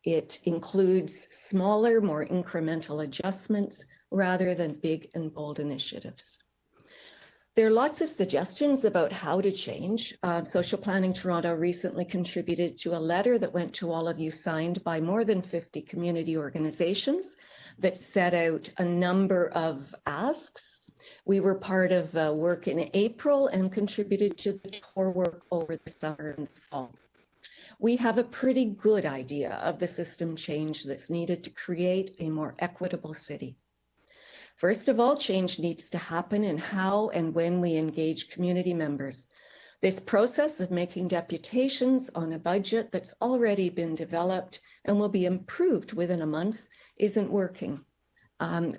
Speaker 11: It includes smaller, more incremental adjustments rather than big and bold initiatives. There are lots of suggestions about how to change. Social Planning Toronto recently contributed to a letter that went to all of you, signed by more than 50 community organizations, that set out a number of asks. We were part of work in April and contributed to the core work over the summer and the fall. We have a pretty good idea of the system change that's needed to create a more equitable city. First of all, change needs to happen in how and when we engage community members. This process of making deputations on a budget that's already been developed and will be improved within a month isn't working.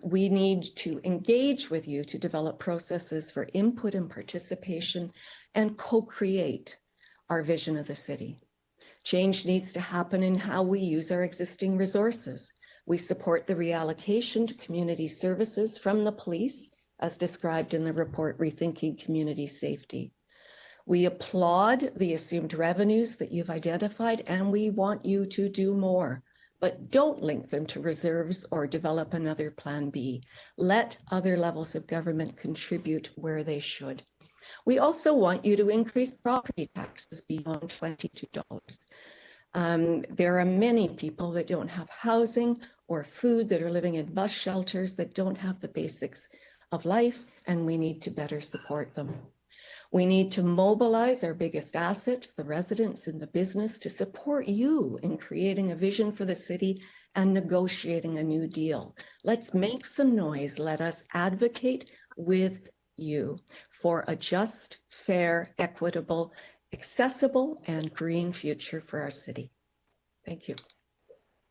Speaker 11: We need to engage with you to develop processes for input and participation and co-create our vision of the city. Change needs to happen in how we use our existing resources. We support the reallocation to community services from the police, as described in the report, Rethinking Community Safety. We applaud the assumed revenues that you've identified, and we want you to do more, but don't link them to reserves or develop another plan B. Let other levels of government contribute where they should. We also want you to increase property taxes beyond $22. There are many people that don't have housing or food, that are living in bus shelters, that don't have the basics of life, and we need to better support them. We need to mobilize our biggest assets, the residents and the business, to support you in creating a vision for the city and negotiating a new deal. Let's make some noise. Let us advocate with you for a just, fair, equitable, accessible, and green future for our city. Thank you.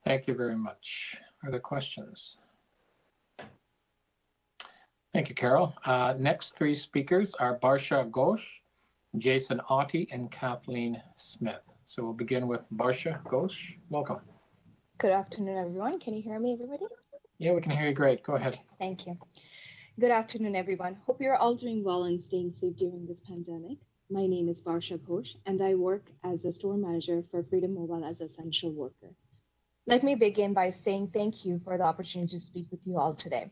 Speaker 1: Thank you very much. Are there questions? Thank you, Carol. Next three speakers are Barsha Ghose, Jason Ottie, and Kathleen Smith. So we'll begin with Barsha Ghose. Welcome.
Speaker 12: Good afternoon, everyone. Can you hear me, everybody?
Speaker 1: Yeah, we can hear you great. Go ahead.
Speaker 12: Thank you. Good afternoon, everyone. Hope you're all doing well and staying safe during this pandemic. My name is Barsha Ghose, and I work as a store manager for Freedom Mobile as an essential worker. Let me begin by saying thank you for the opportunity to speak with you all today.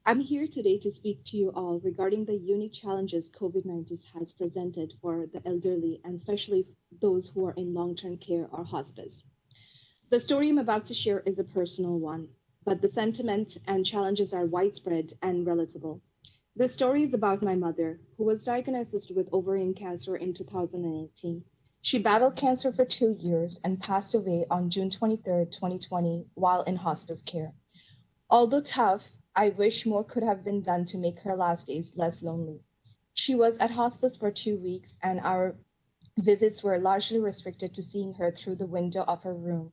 Speaker 12: I'm here today to speak to you all regarding the unique challenges COVID-19 has presented for the elderly, and especially those who are in long-term care or hospice. The story I'm about to share is a personal one, but the sentiment and challenges are widespread and relatable. The story is about my mother, who was diagnosed with ovarian cancer in 2018. She battled cancer for 2 years and passed away on June 23, 2020, while in hospice care. Although tough, I wish more could have been done to make her last days less lonely. She was at hospice for 2 weeks, and our visits were largely restricted to seeing her through the window of her room.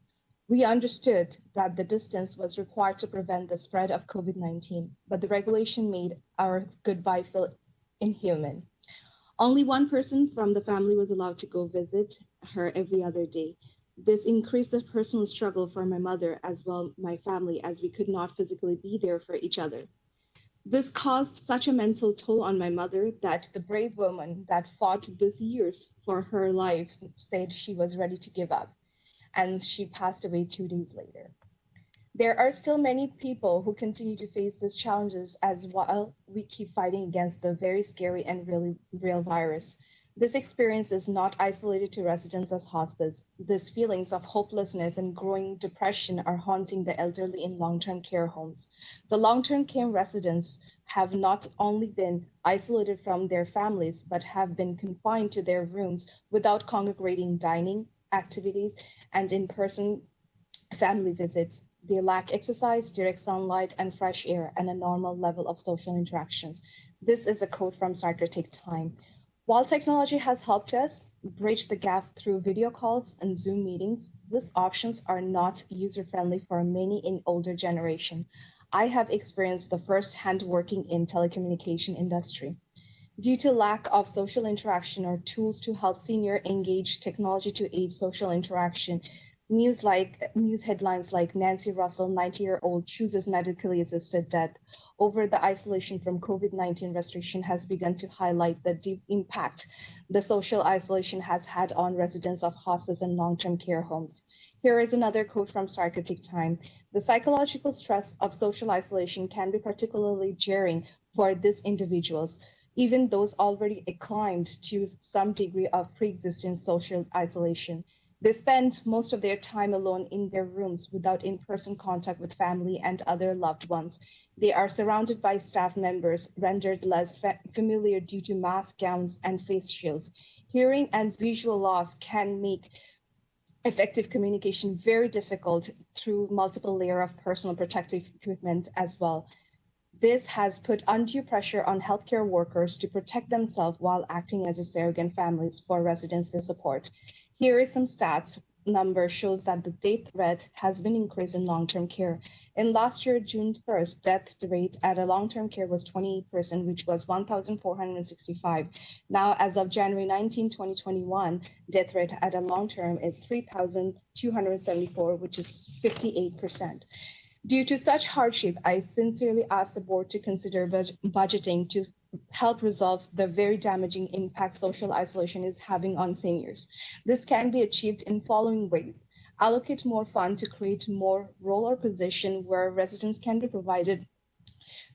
Speaker 12: We understood that the distance was required to prevent the spread of COVID-19, but the regulation made our goodbye feel inhuman. Only one person from the family was allowed to go visit her every other day. This increased the personal struggle for my mother as well my family, as we could not physically be there for each other. This caused such a mental toll on my mother that the brave woman that fought these years for her life said she was ready to give up, and she passed away 2 days later. There are still many people who continue to face these challenges as while we keep fighting against the very scary and really real virus. This experience is not isolated to residents of hospice. These feelings of hopelessness and growing depression are haunting the elderly in long-term care homes. The long-term care residents have not only been isolated from their families, but have been confined to their rooms without congregating dining activities and in-person family visits. They lack exercise, direct sunlight, and fresh air, and a normal level of social interactions. This is a quote from Psychotic Time. While technology has helped us bridge the gap through video calls and Zoom meetings, these options are not user-friendly for many in older generation. I have experienced the first-hand working in telecommunication industry. Due to lack of social interaction or tools to help senior engage technology to aid social interaction, news headlines like Nancy Russell, 90-year-old, chooses medically assisted death over the isolation from COVID-19 restriction has begun to highlight the deep impact the social isolation has had on residents of hospice and long-term care homes. Here is another quote from Psychotic Time. The psychological stress of social isolation can be particularly jarring for these individuals, even those already acclimed to some degree of pre-existing social isolation. They spend most of their time alone in their rooms without in-person contact with family and other loved ones. They are surrounded by staff members rendered less familiar due to mask, gowns, and face shields. Hearing and visual loss can make effective communication very difficult through multiple layers of personal protective equipment as well. This has put undue pressure on healthcare workers to protect themselves while acting as a surrogate families for residents they support. Here is some stats. Number shows that the death rate has been increased in long-term care. In last year, June 1st, death rate at a long-term care was 28%, which was 1,465. Now, as of January 19, 2021, death rate at a long-term is 3,274, which is 58%. Due to such hardship, I sincerely ask the board to consider budgeting to help resolve the very damaging impact social isolation is having on seniors. This can be achieved in following ways. Allocate more funds to create more role or position where residents can be provided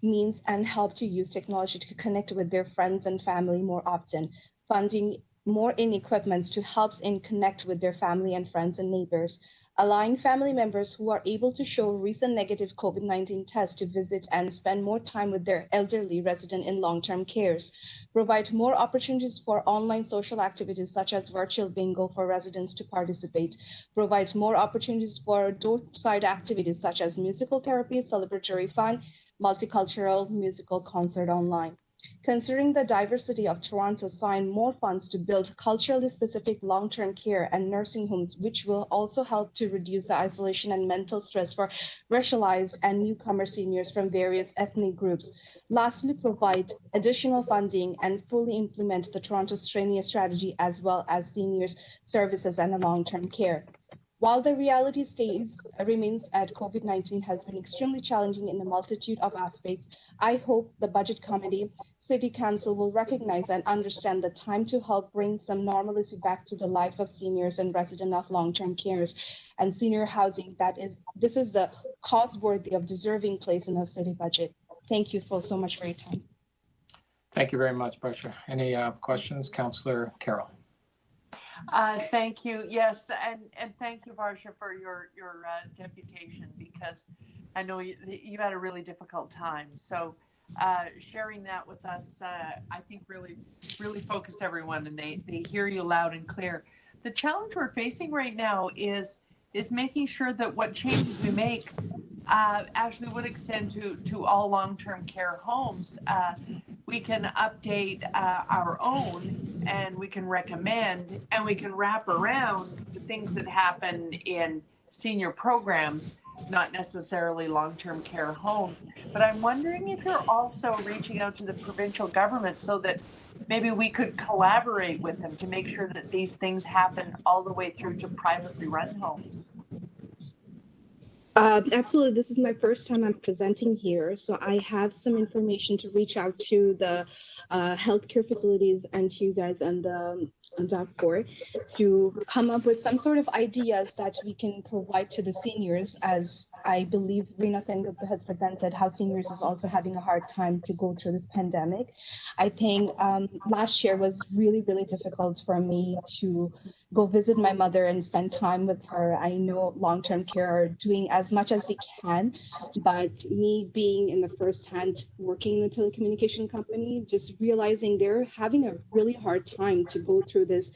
Speaker 12: means and help to use technology to connect with their friends and family more often. Funding more in equipments to help in connect with their family and friends and neighbors. Allowing family members who are able to show recent negative COVID-19 tests to visit and spend more time with their elderly resident in long-term cares. Provide more opportunities for online social activities such as virtual bingo for residents to participate. Provide more opportunities for door-side activities such as musical therapy, celebratory fun, multicultural musical concert online. Considering the diversity of Toronto, sign more funds to build culturally specific long-term care and nursing homes, which will also help to reduce the isolation and mental stress for racialized and newcomer seniors from various ethnic groups. Lastly, provide additional funding and fully implement the Toronto Senior Strategy as well as seniors services and long-term care. While the reality remains at COVID-19 has been extremely challenging in a multitude of aspects, I hope the Budget Committee, City Council will recognize and understand the time to help bring some normalcy back to the lives of seniors and residents of long-term cares and senior housing. This is the cause-worthy of deserving place in the city budget. Thank you so much for your time.
Speaker 1: Thank you very much, Barsha. Any questions? Councillor Carroll.
Speaker 13: Thank you. Yes, and thank you, Barsha, for your deputation, because I know you had a really difficult time. So sharing that with us, I think really focused everyone, and they hear you loud and clear. The challenge we're facing right now is making sure that what changes we make actually would extend to all long-term care homes. We can update our own, and we can recommend, and we can wrap around the things that happen in senior programs not necessarily long-term care homes. But I'm wondering if you're also reaching out to the provincial government so that maybe we could collaborate with them to make sure that these things happen all the way through to privately run homes.
Speaker 12: Absolutely. This is my first time I'm presenting here, so I have some information to reach out to the healthcare facilities and to you guys and the DOC4 to come up with some sort of ideas that we can provide to the seniors, as I believe Reena Sengupta has presented how seniors is also having a hard time to go through this pandemic. I think last year was really, really difficult for me to go visit my mother and spend time with her. I know long-term care are doing as much as they can, but me being in the first hand working in a telecommunication company, just realizing they're having a really hard time to go through this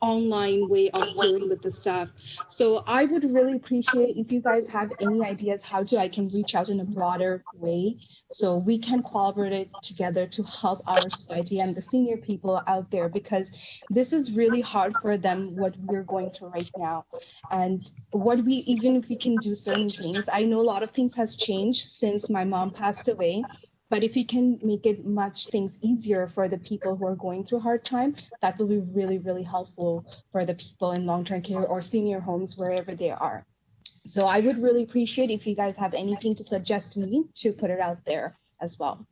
Speaker 12: online way of dealing with the stuff. So I would really appreciate if you guys have any ideas how I can reach out in a broader way so we can collaborate together to help our society and the senior people out there, because this is really hard for them what we're going through right now. And even if we can do certain things, I know a lot of things has changed since my mom passed away. But if we can make it much things easier for the people who are going through a hard time, that will be really, really helpful for the people in long-term care or senior homes, wherever they are. So I would really appreciate if you guys have anything to suggest to me to put it out there as well.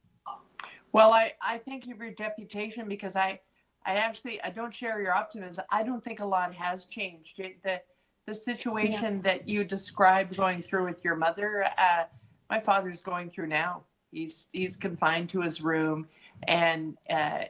Speaker 13: Well, I thank you for your deputation, because I don't share your optimism. I don't think a lot has changed. The situation that you described going through with your mother, my father's going through now. He's confined to his room, and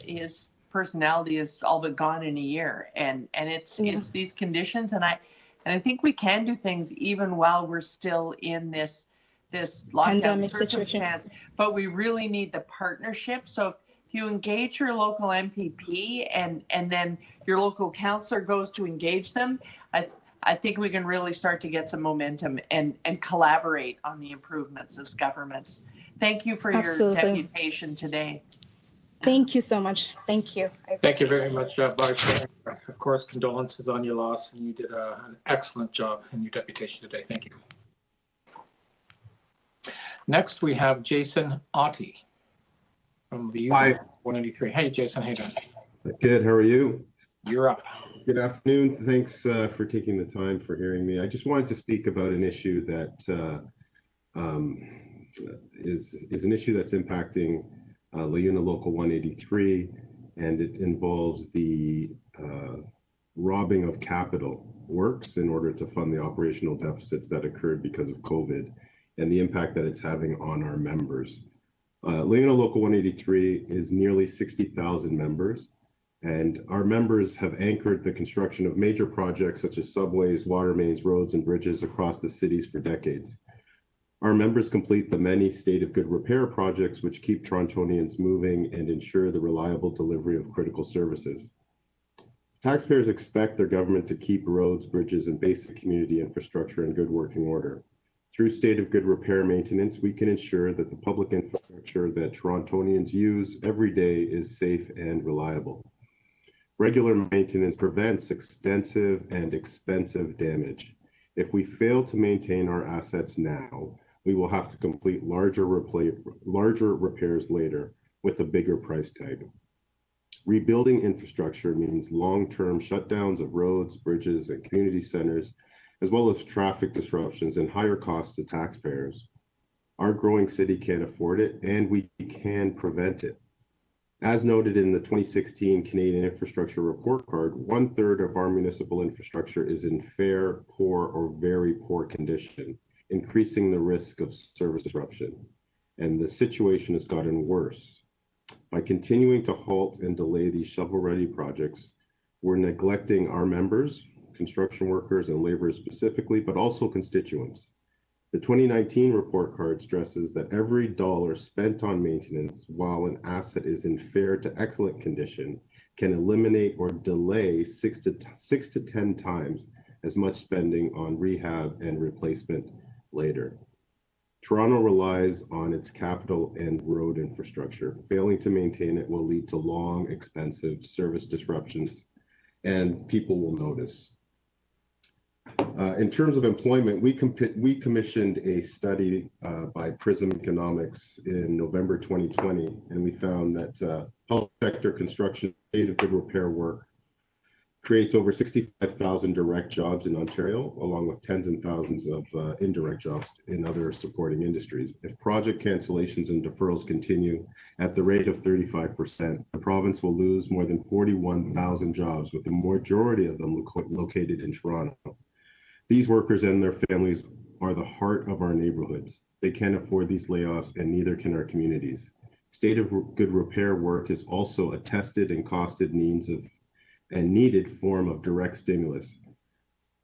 Speaker 13: his personality is all but gone in a year. And it's these conditions, and I think we can do things even while we're still in this lockdown circumstance. But we really need the partnership. So if you engage your local MPP and then your local councillor goes to engage them, I think we can really start to get some momentum and collaborate on the improvements as governments. Thank you for your deputation today.
Speaker 12: Thank you so much. Thank you.
Speaker 1: Thank you very much, Barsha. Of course, condolences on your loss, and you did an excellent job in your deputation today. Thank you. Next, we have Jason Ottie from the
Speaker 14: Hi.
Speaker 1: 183. Hey, Jason, how you doing?
Speaker 14: Good. How are you?
Speaker 1: You're up.
Speaker 14: Good afternoon. Thanks for taking the time for hearing me. I just wanted to speak about an issue that is an issue that's impacting LaUna Local 183, and it involves the robbing of capital works in order to fund the operational deficits that occurred because of COVID and the impact that it's having on our members. LaUna Local 183 is nearly 60,000 members, and our members have anchored the construction of major projects such as subways, water mains, roads, and bridges across the cities for decades. Our members complete the many state of good repair projects which keep Torontonians moving and ensure the reliable delivery of critical services. Taxpayers expect their government to keep roads, bridges, and basic community infrastructure in good working order. Through state of good repair maintenance, we can ensure that the public infrastructure that Torontonians use every day is safe and reliable. Regular maintenance prevents extensive and expensive damage. If we fail to maintain our assets now, we will have to complete larger repairs later with a bigger price tag. Rebuilding infrastructure means long-term shutdowns of roads, bridges, and community centers, as well as traffic disruptions and higher costs to taxpayers. Our growing city can't afford it, and we can prevent it. As noted in the 2016 Canadian Infrastructure Report Card, 1/3 of our municipal infrastructure is in fair, poor, or very poor condition, increasing the risk of service disruption. And the situation has gotten worse. By continuing to halt and delay these shovel-ready projects, we're neglecting our members, construction workers, and laborers specifically, but also constituents. The 2019 report card stresses that every dollar spent on maintenance while an asset is in fair to excellent condition can eliminate or delay 6 to 10 times as much spending on rehab and replacement later. Toronto relies on its capital and road infrastructure. Failing to maintain it will lead to long, expensive service disruptions, and people will notice. In terms of employment, we commissioned a study by Prism Economics in November 2020, and we found that public sector construction, state of good repair work creates over 65,000 direct jobs in Ontario, along with tens and thousands of indirect jobs in other supporting industries. If project cancellations and deferrals continue at the rate of 35%, the province will lose more than 41,000 jobs, with the majority of them located in Toronto. These workers and their families are the heart of our neighborhoods. They can't afford these layoffs, and neither can our communities. State of good repair work is also a tested and costed means of and needed form of direct stimulus.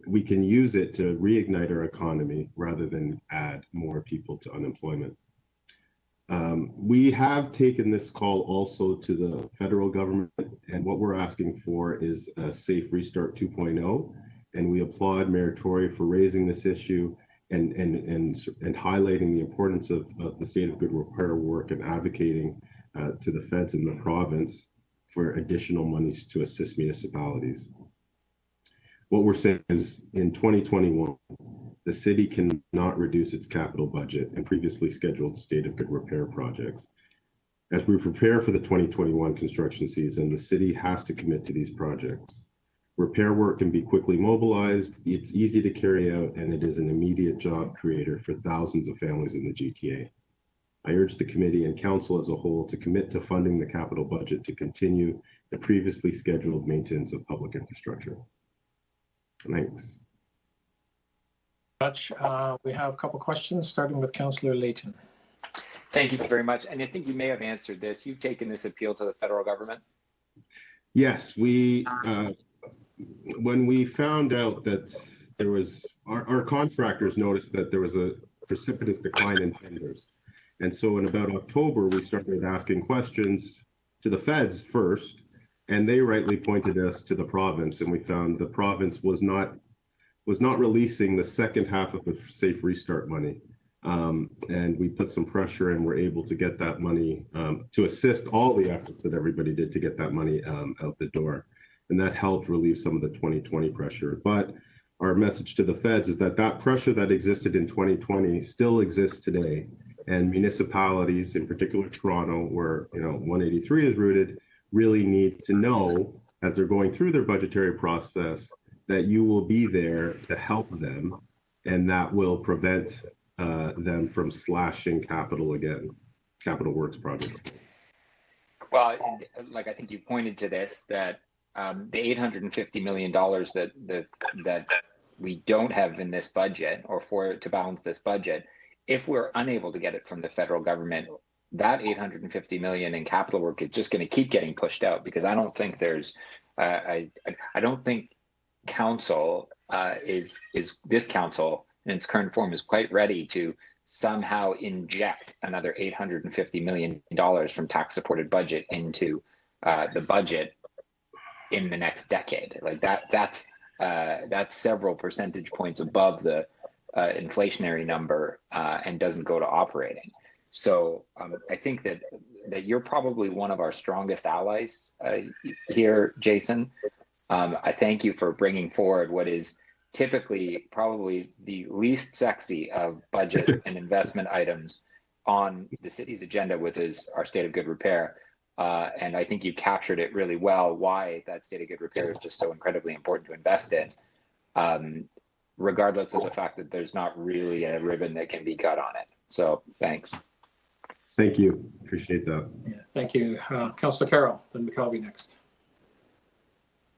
Speaker 14: We can use it to reignite our economy rather than add more people to unemployment. We have taken this call also to the federal government, and what we're asking for is a Safe Restart 2.0, and we applaud Mayor Tory for raising this issue and highlighting the importance of the state of good repair work and advocating to the feds in the province for additional monies to assist municipalities. What we're saying is in 2021, the city cannot reduce its capital budget and previously scheduled state of good repair projects. As we prepare for the 2021 construction season, the city has to commit to these projects. Repair work can be quickly mobilized, it's easy to carry out, and it is an immediate job creator for thousands of families in the GTA. I urge the committee and council as a whole to commit to funding the capital budget to continue the previously scheduled maintenance of public infrastructure. Thanks.
Speaker 1: We have a couple questions, starting with Councillor Layton.
Speaker 15: Thank you very much. And I think you may have answered this. You've taken this appeal to the federal government?
Speaker 14: Yes, when we found out that there was, our contractors noticed that there was a precipitous decline in tenders. And so in about October, we started asking questions to the feds first, and they rightly pointed us to the province, and we found the province was not releasing the second half of the Safe Restart money. And we put some pressure and were able to get that money to assist all the efforts that everybody did to get that money out the door. And that helped relieve some of the 2020 pressure. But our message to the feds is that that pressure that existed in 2020 still exists today. And municipalities, in particular Toronto, where 183 is rooted, really need to know as they're going through their budgetary process that you will be there to help them, and that will prevent them from slashing capital works projects.
Speaker 15: Well, like I think you pointed to this, that the $850 million that we don't have in this budget, or to balance this budget, if we're unable to get it from the federal government, that $850 million in capital work is just going to keep getting pushed out, because I don't think there's, I don't think council is this council in its current form is quite ready to somehow inject another $850 million from tax supported budget into the budget in the next decade. Like that's several percentage points above the inflationary number and doesn't go to operating. So I think that you're probably one of our strongest allies here, Jason. I thank you for bringing forward what is typically probably the least sexy of budget and investment items on the city's agenda, with our state of good repair. And I think you've captured it really well, why that state of good repair is just so incredibly important to invest in, regardless of the fact that there's not really a ribbon that can be cut on it. So thanks.
Speaker 14: Thank you. Appreciate that.
Speaker 1: Yeah, thank you. Councillor Carroll, then McKelvey next.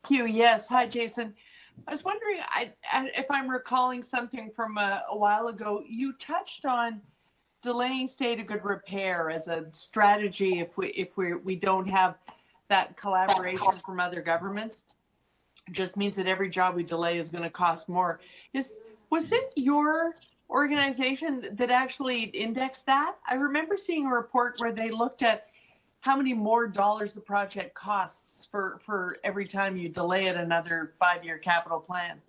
Speaker 13: Thank you. Yes. Hi, Jason. I was wondering if I'm recalling something from a while ago. You touched on delaying state of good repair as a strategy if we don't have that collaboration from other governments. It just means that every job we delay is going to cost more. Was it your organization that actually indexed that? I remember seeing a report where they looked at how many more dollars the project costs for every time you delay it another 5-year capital plan.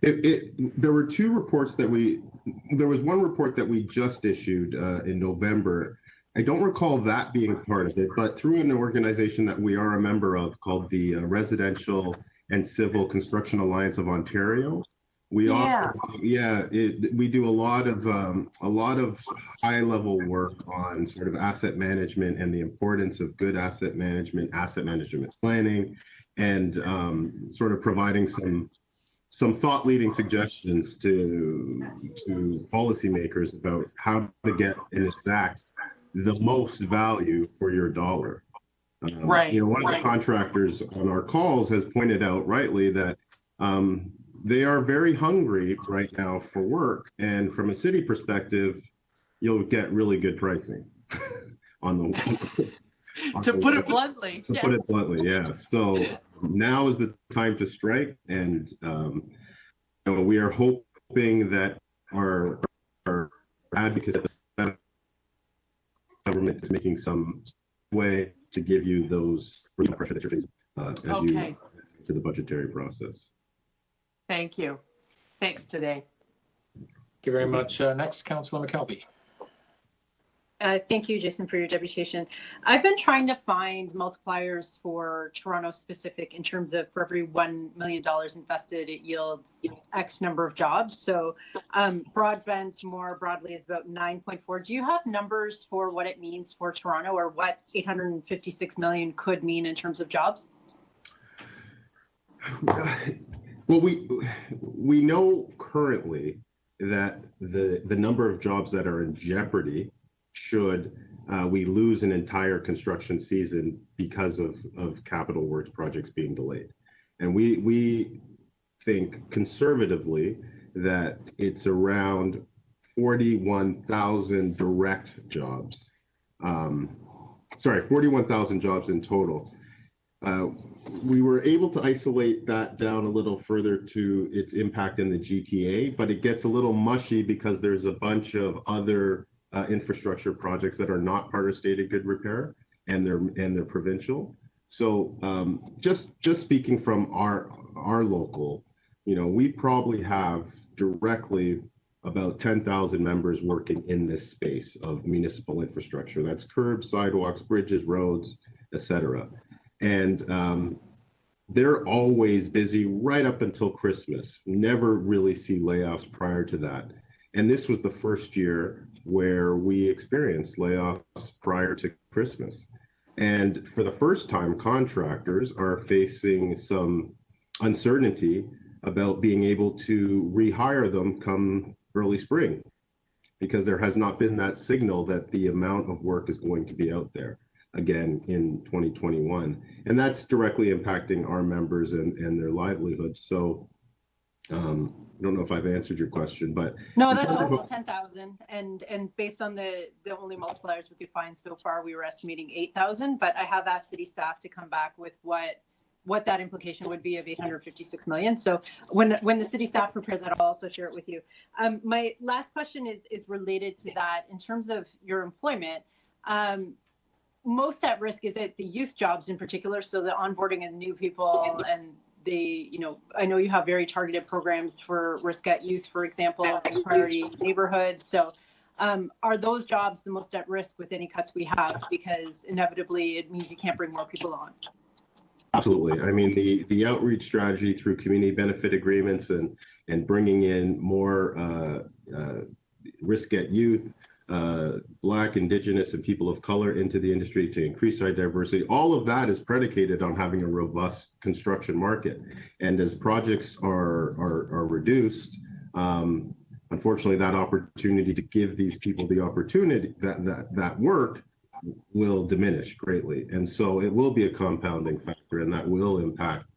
Speaker 14: There were two reports there was one report that we just issued in November. I don't recall that being part of it, but through an organization that we are a member of called the Residential and Civil Construction Alliance of Ontario, We
Speaker 13: Yeah.
Speaker 14: we do a lot of high level work on sort of asset management and the importance of good asset management planning, and sort of providing some thought leading suggestions to policymakers about how to get and exact the most value for your dollar.
Speaker 13: Right.
Speaker 14: One of the contractors on our calls has pointed out rightly that they are very hungry right now for work, and from a city perspective, you'll get really good pricing on the.
Speaker 13: To put it bluntly,
Speaker 14: Yes. So now is the time to strike, and we are hoping that our advocates at the government is making some way to give you those pressure that you're facing as you to the budgetary process.
Speaker 13: Thank you. Thanks today.
Speaker 1: Thank you very much. Next, Councillor McKelvey.
Speaker 4: Thank you, Jason, for your deputation. I've been trying to find multipliers for Toronto specific in terms of for every $1 million invested, it yields X number of jobs. So broadband more broadly is about 9.4. Do you have numbers for what it means for Toronto, or what 856 million could mean in terms of jobs?
Speaker 14: Well, we know currently that the number of jobs that are in jeopardy should we lose an entire construction season because of capital works projects being delayed. And we think conservatively that it's around 41,000 direct jobs. 41,000 jobs in total. We were able to isolate that down a little further to its impact in the GTA, but it gets a little mushy because there's a bunch of other infrastructure projects that are not part of stated good repair, and they're provincial. So just speaking from our local, we probably have directly about 10,000 members working in this space of municipal infrastructure. That's curbs, sidewalks, bridges, roads, etc. And they're always busy right up until Christmas. Never really see layoffs prior to that. And this was the first year where we experienced layoffs prior to Christmas. And for the first time, contractors are facing some uncertainty about being able to rehire them come early spring, because there has not been that signal that the amount of work is going to be out there again in 2021. And that's directly impacting our members and their livelihoods. So I don't know if I've answered your question, but
Speaker 4: no, that's helpful. 10,000, and based on the only multipliers we could find so far, we were estimating 8,000. But I have asked city staff to come back with what that implication would be of 856 million. So when the city staff prepare that, I'll also share it with you. My last question is related to that. In terms of your employment, most at risk, is it the youth jobs in particular? So the onboarding of new people, and I know you have very targeted programs for risk at youth, for example, in priority neighborhoods. So are those jobs the most at risk with any cuts we have? Because inevitably it means you can't bring more people on.
Speaker 14: Absolutely. I mean, the outreach strategy through community benefit agreements and bringing in more risk at youth, Black, Indigenous, and people of color into the industry to increase our diversity. All of that is predicated on having a robust construction market. And as projects are reduced, unfortunately, that opportunity to give these people the opportunity that work will diminish greatly. And so it will be a compounding factor, and that will impact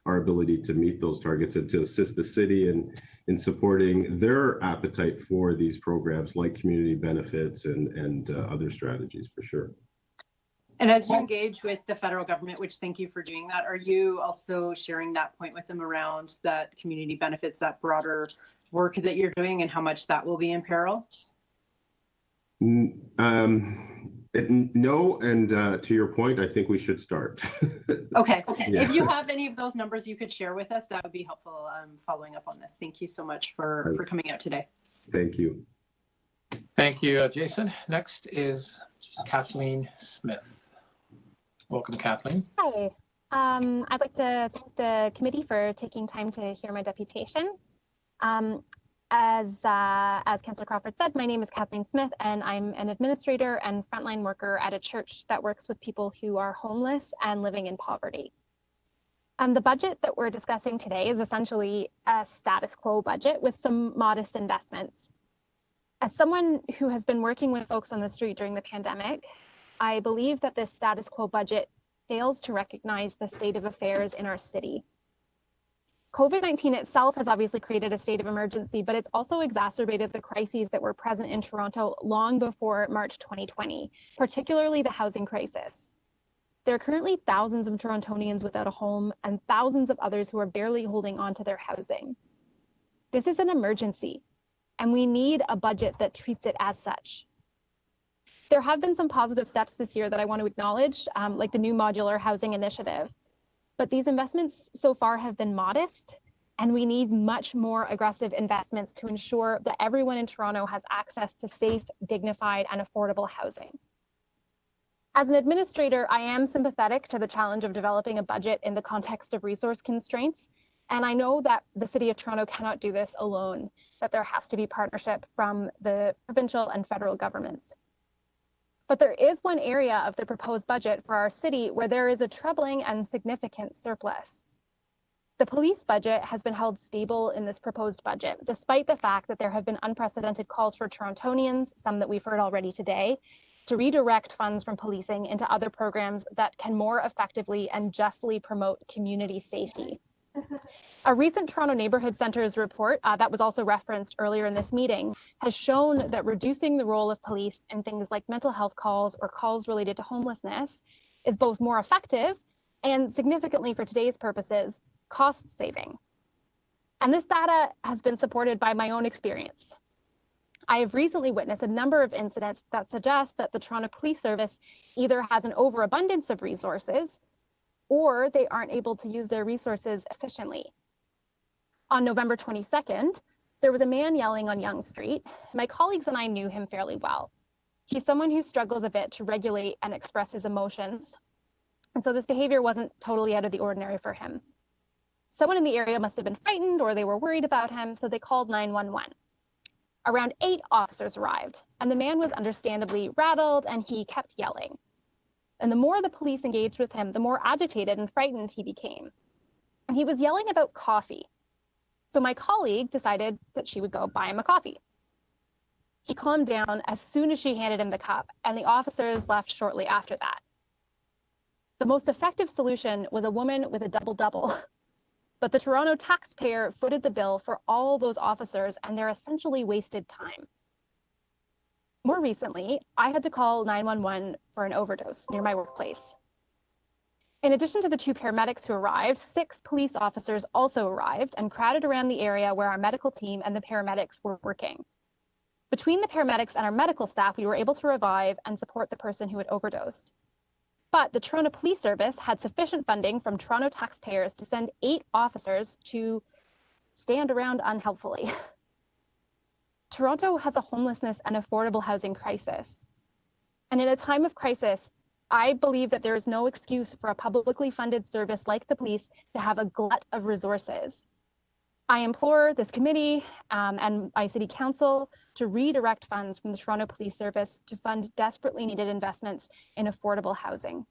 Speaker 14: our ability to meet those targets and to assist the city in supporting their appetite for these programs like community benefits and other strategies, for sure.
Speaker 4: And as you engage with the federal government, which thank you for doing that, are you also sharing that point with them around that community benefits, that broader work that you're doing, and how much that will be in peril?
Speaker 14: No, and to your point, I think we should start.
Speaker 4: Okay.
Speaker 14: Yeah.
Speaker 4: If you have any of those numbers you could share with us, that would be helpful following up on this. Thank you so much for coming out today.
Speaker 14: Thank you.
Speaker 1: Thank you, Jason. Next is Kathleen Smith. Welcome, Kathleen.
Speaker 16: Hi. I'd like to thank the committee for taking time to hear my deputation. As Councillor Crawford said, my name is Kathleen Smith, and I'm an administrator and frontline worker at a church that works with people who are homeless and living in poverty. The budget that we're discussing today is essentially a status quo budget with some modest investments. As someone who has been working with folks on the street during the pandemic, I believe that this status quo budget fails to recognize the state of affairs in our city. COVID-19 itself has obviously created a state of emergency, but it's also exacerbated the crises that were present in Toronto long before March 2020, particularly the housing crisis. There are currently thousands of Torontonians without a home and thousands of others who are barely holding on to their housing. This is an emergency, and we need a budget that treats it as such. There have been some positive steps this year that I want to acknowledge, like the new modular housing initiative. But these investments so far have been modest, and we need much more aggressive investments to ensure that everyone in Toronto has access to safe, dignified, and affordable housing. As an administrator, I am sympathetic to the challenge of developing a budget in the context of resource constraints, and I know that the City of Toronto cannot do this alone, that there has to be partnership from the provincial and federal governments. But there is one area of the proposed budget for our city where there is a troubling and significant surplus. The police budget has been held stable in this proposed budget, despite the fact that there have been unprecedented calls for Torontonians, some that we've heard already today, to redirect funds from policing into other programs that can more effectively and justly promote community safety. A recent Toronto Neighbourhood Centres report that was also referenced earlier in this meeting has shown that reducing the role of police in things like mental health calls or calls related to homelessness is both more effective and, significantly for today's purposes, cost saving. And this data has been supported by my own experience. I have recently witnessed a number of incidents that suggest that the Toronto Police Service either has an overabundance of resources or they aren't able to use their resources efficiently. On November 22nd, there was a man yelling on Yonge Street. My colleagues and I knew him fairly well. He's someone who struggles a bit to regulate and express his emotions. And so this behavior wasn't totally out of the ordinary for him. Someone in the area must have been frightened or they were worried about him, so they called 911. Around 8 officers arrived, and the man was understandably rattled and he kept yelling. And the more the police engaged with him, the more agitated and frightened he became. And he was yelling about coffee. So my colleague decided that she would go buy him a coffee. He calmed down as soon as she handed him the cup, and the officers left shortly after that. The most effective solution was a woman with a double-double. But the Toronto taxpayer footed the bill for all those officers and their essentially wasted time. More recently, I had to call 911 for an overdose near my workplace. In addition to the 2 paramedics who arrived, 6 police officers also arrived and crowded around the area where our medical team and the paramedics were working. Between the paramedics and our medical staff, we were able to revive and support the person who had overdosed. But the Toronto Police Service had sufficient funding from Toronto taxpayers to send 8 officers to stand around unhelpfully. Toronto has a homelessness and affordable housing crisis. And in a time of crisis, I believe that there is no excuse for a publicly funded service like the police to have a glut of resources. I implore this committee and my city council to redirect funds from the Toronto Police Service to fund desperately needed investments in affordable housing.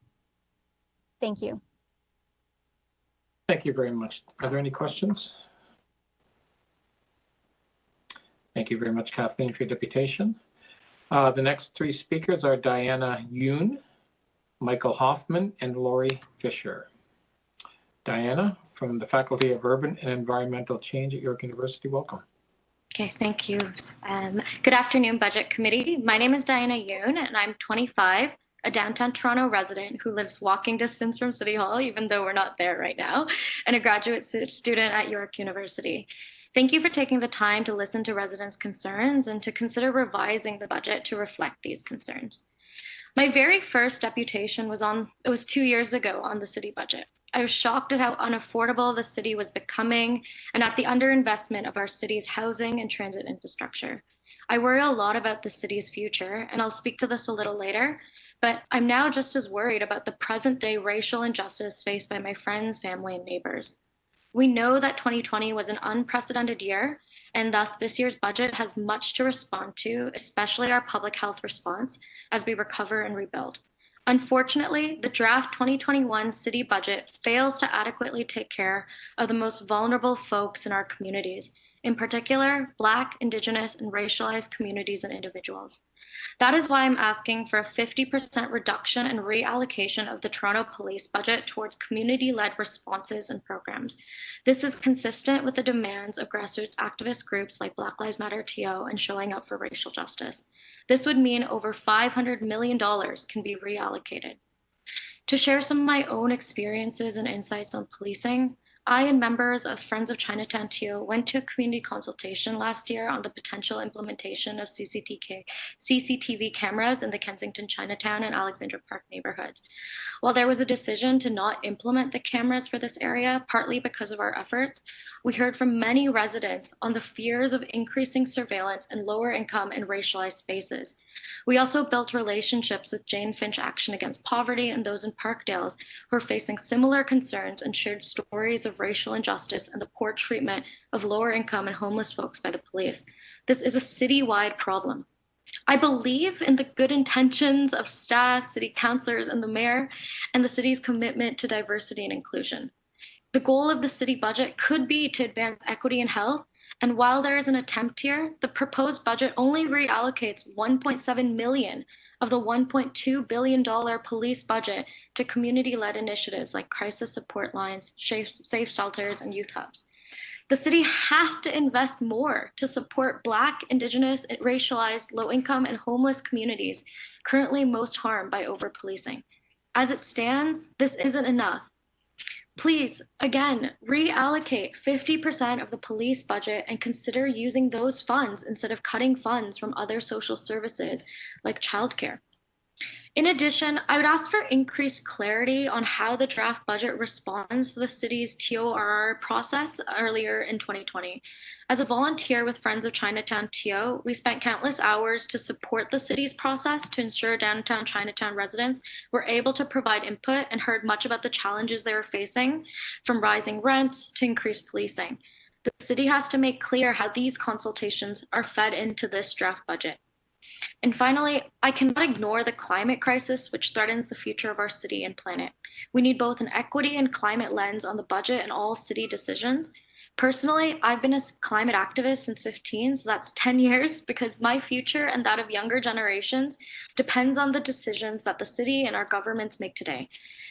Speaker 16: Thank you.
Speaker 1: Thank you very much. Are there any questions? Thank you very much, Kathleen, for your deputation. The next 3 speakers are Diana Yoon, Michael Hoffman, and Laurie Fisher. Diana, from the Faculty of Urban and Environmental Change at York University, welcome.
Speaker 17: Okay, thank you. Good afternoon, Budget Committee. My name is Diana Yoon, and I'm 25, a downtown Toronto resident who lives walking distance from City Hall, even though we're not there right now, and a graduate student at York University. Thank you for taking the time to listen to residents' concerns and to consider revising the budget to reflect these concerns. My very first deputation was 2 years ago on the city budget. I was shocked at how unaffordable the city was becoming and at the underinvestment of our city's housing and transit infrastructure. I worry a lot about the city's future, and I'll speak to this a little later, but I'm now just as worried about the present day racial injustice faced by my friends, family, and neighbors. We know that 2020 was an unprecedented year, And thus, this year's budget has much to respond to, especially our public health response as we recover and rebuild. Unfortunately, the draft 2021 city budget fails to adequately take care of the most vulnerable folks in our communities, in particular, Black, Indigenous, and racialized communities and individuals. That is why I'm asking for a 50% reduction and reallocation of the Toronto Police budget towards community-led responses and programs. This is consistent with the demands of grassroots activist groups like Black Lives Matter TO and showing up for racial justice. This would mean over $500 million can be reallocated. To share some of my own experiences and insights on policing, I and members of Friends of Chinatown TO went to a community consultation last year on the potential implementation of CCTV cameras in the Kensington, Chinatown, and Alexandra Park neighborhoods. While there was a decision to not implement the cameras for this area, partly because of our efforts, we heard from many residents on the fears of increasing surveillance in lower income and racialized spaces. We also built relationships with Jane Finch Action Against Poverty and those in Parkdale who are facing similar concerns and shared stories of racial injustice and the poor treatment of lower income and homeless folks by the police. This is a citywide problem. I believe in the good intentions of staff, city councilors, and the mayor, and the city's commitment to diversity and inclusion. The goal of the city budget could be to advance equity and health, and while there is an attempt here, the proposed budget only reallocates $1.7 million of the $1.2 billion police budget to community-led initiatives like crisis support lines, safe shelters, and youth hubs. The city has to invest more to support Black, Indigenous, racialized, low-income, and homeless communities currently most harmed by over-policing. As it stands, this isn't enough. Please, again, reallocate 50% of the police budget and consider using those funds instead of cutting funds from other social services like childcare. In addition, I would ask for increased clarity on how the draft budget responds to the city's TORR process earlier in 2020. As a volunteer with Friends of Chinatown TO, we spent countless hours to support the city's process to ensure downtown Chinatown residents were able to provide input and heard much about the challenges they were facing, from rising rents to increased policing. The city has to make clear how these consultations are fed into this draft budget. And finally, I cannot ignore the climate crisis, which threatens the future of our city and planet. We need both an equity and climate lens on the budget and all city decisions. Personally, I've been a climate activist since 15, so that's 10 years, because my future and that of younger generations depends on the decisions that the city and our governments make today.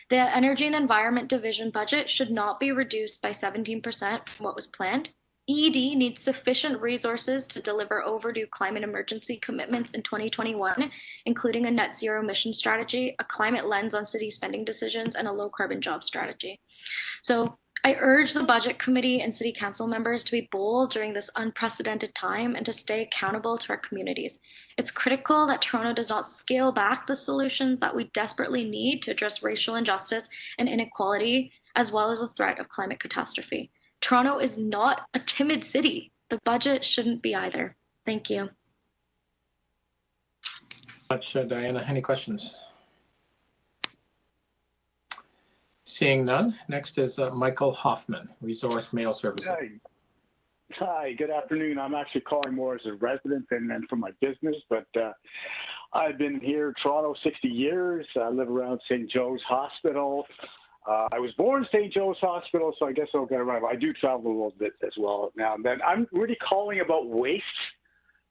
Speaker 17: The Energy and Environment Division budget should not be reduced by 17% from what was planned. EED needs sufficient resources to deliver overdue climate emergency commitments in 2021, including a net zero emission strategy, a climate lens on city spending decisions, and a low carbon job strategy. So I urge the Budget Committee and City Council members to be bold during this unprecedented time and to stay accountable to our communities. It's critical that Toronto does not scale back the solutions that we desperately need to address racial injustice and inequality, as well as the threat of climate catastrophe. Toronto is not a timid city. The budget shouldn't be either. Thank you.
Speaker 1: Much, Diana. Any questions? Seeing none, next is Michael Hoffman, Resource Mail Services.
Speaker 18: Hi, good afternoon. I'm actually calling more as a resident than from my business, but I've been here in Toronto 60 years. I live around St. Joe's Hospital. I was born in St. Joe's Hospital, so I guess I'll get around. I do travel a little bit as well now and then. I'm really calling about waste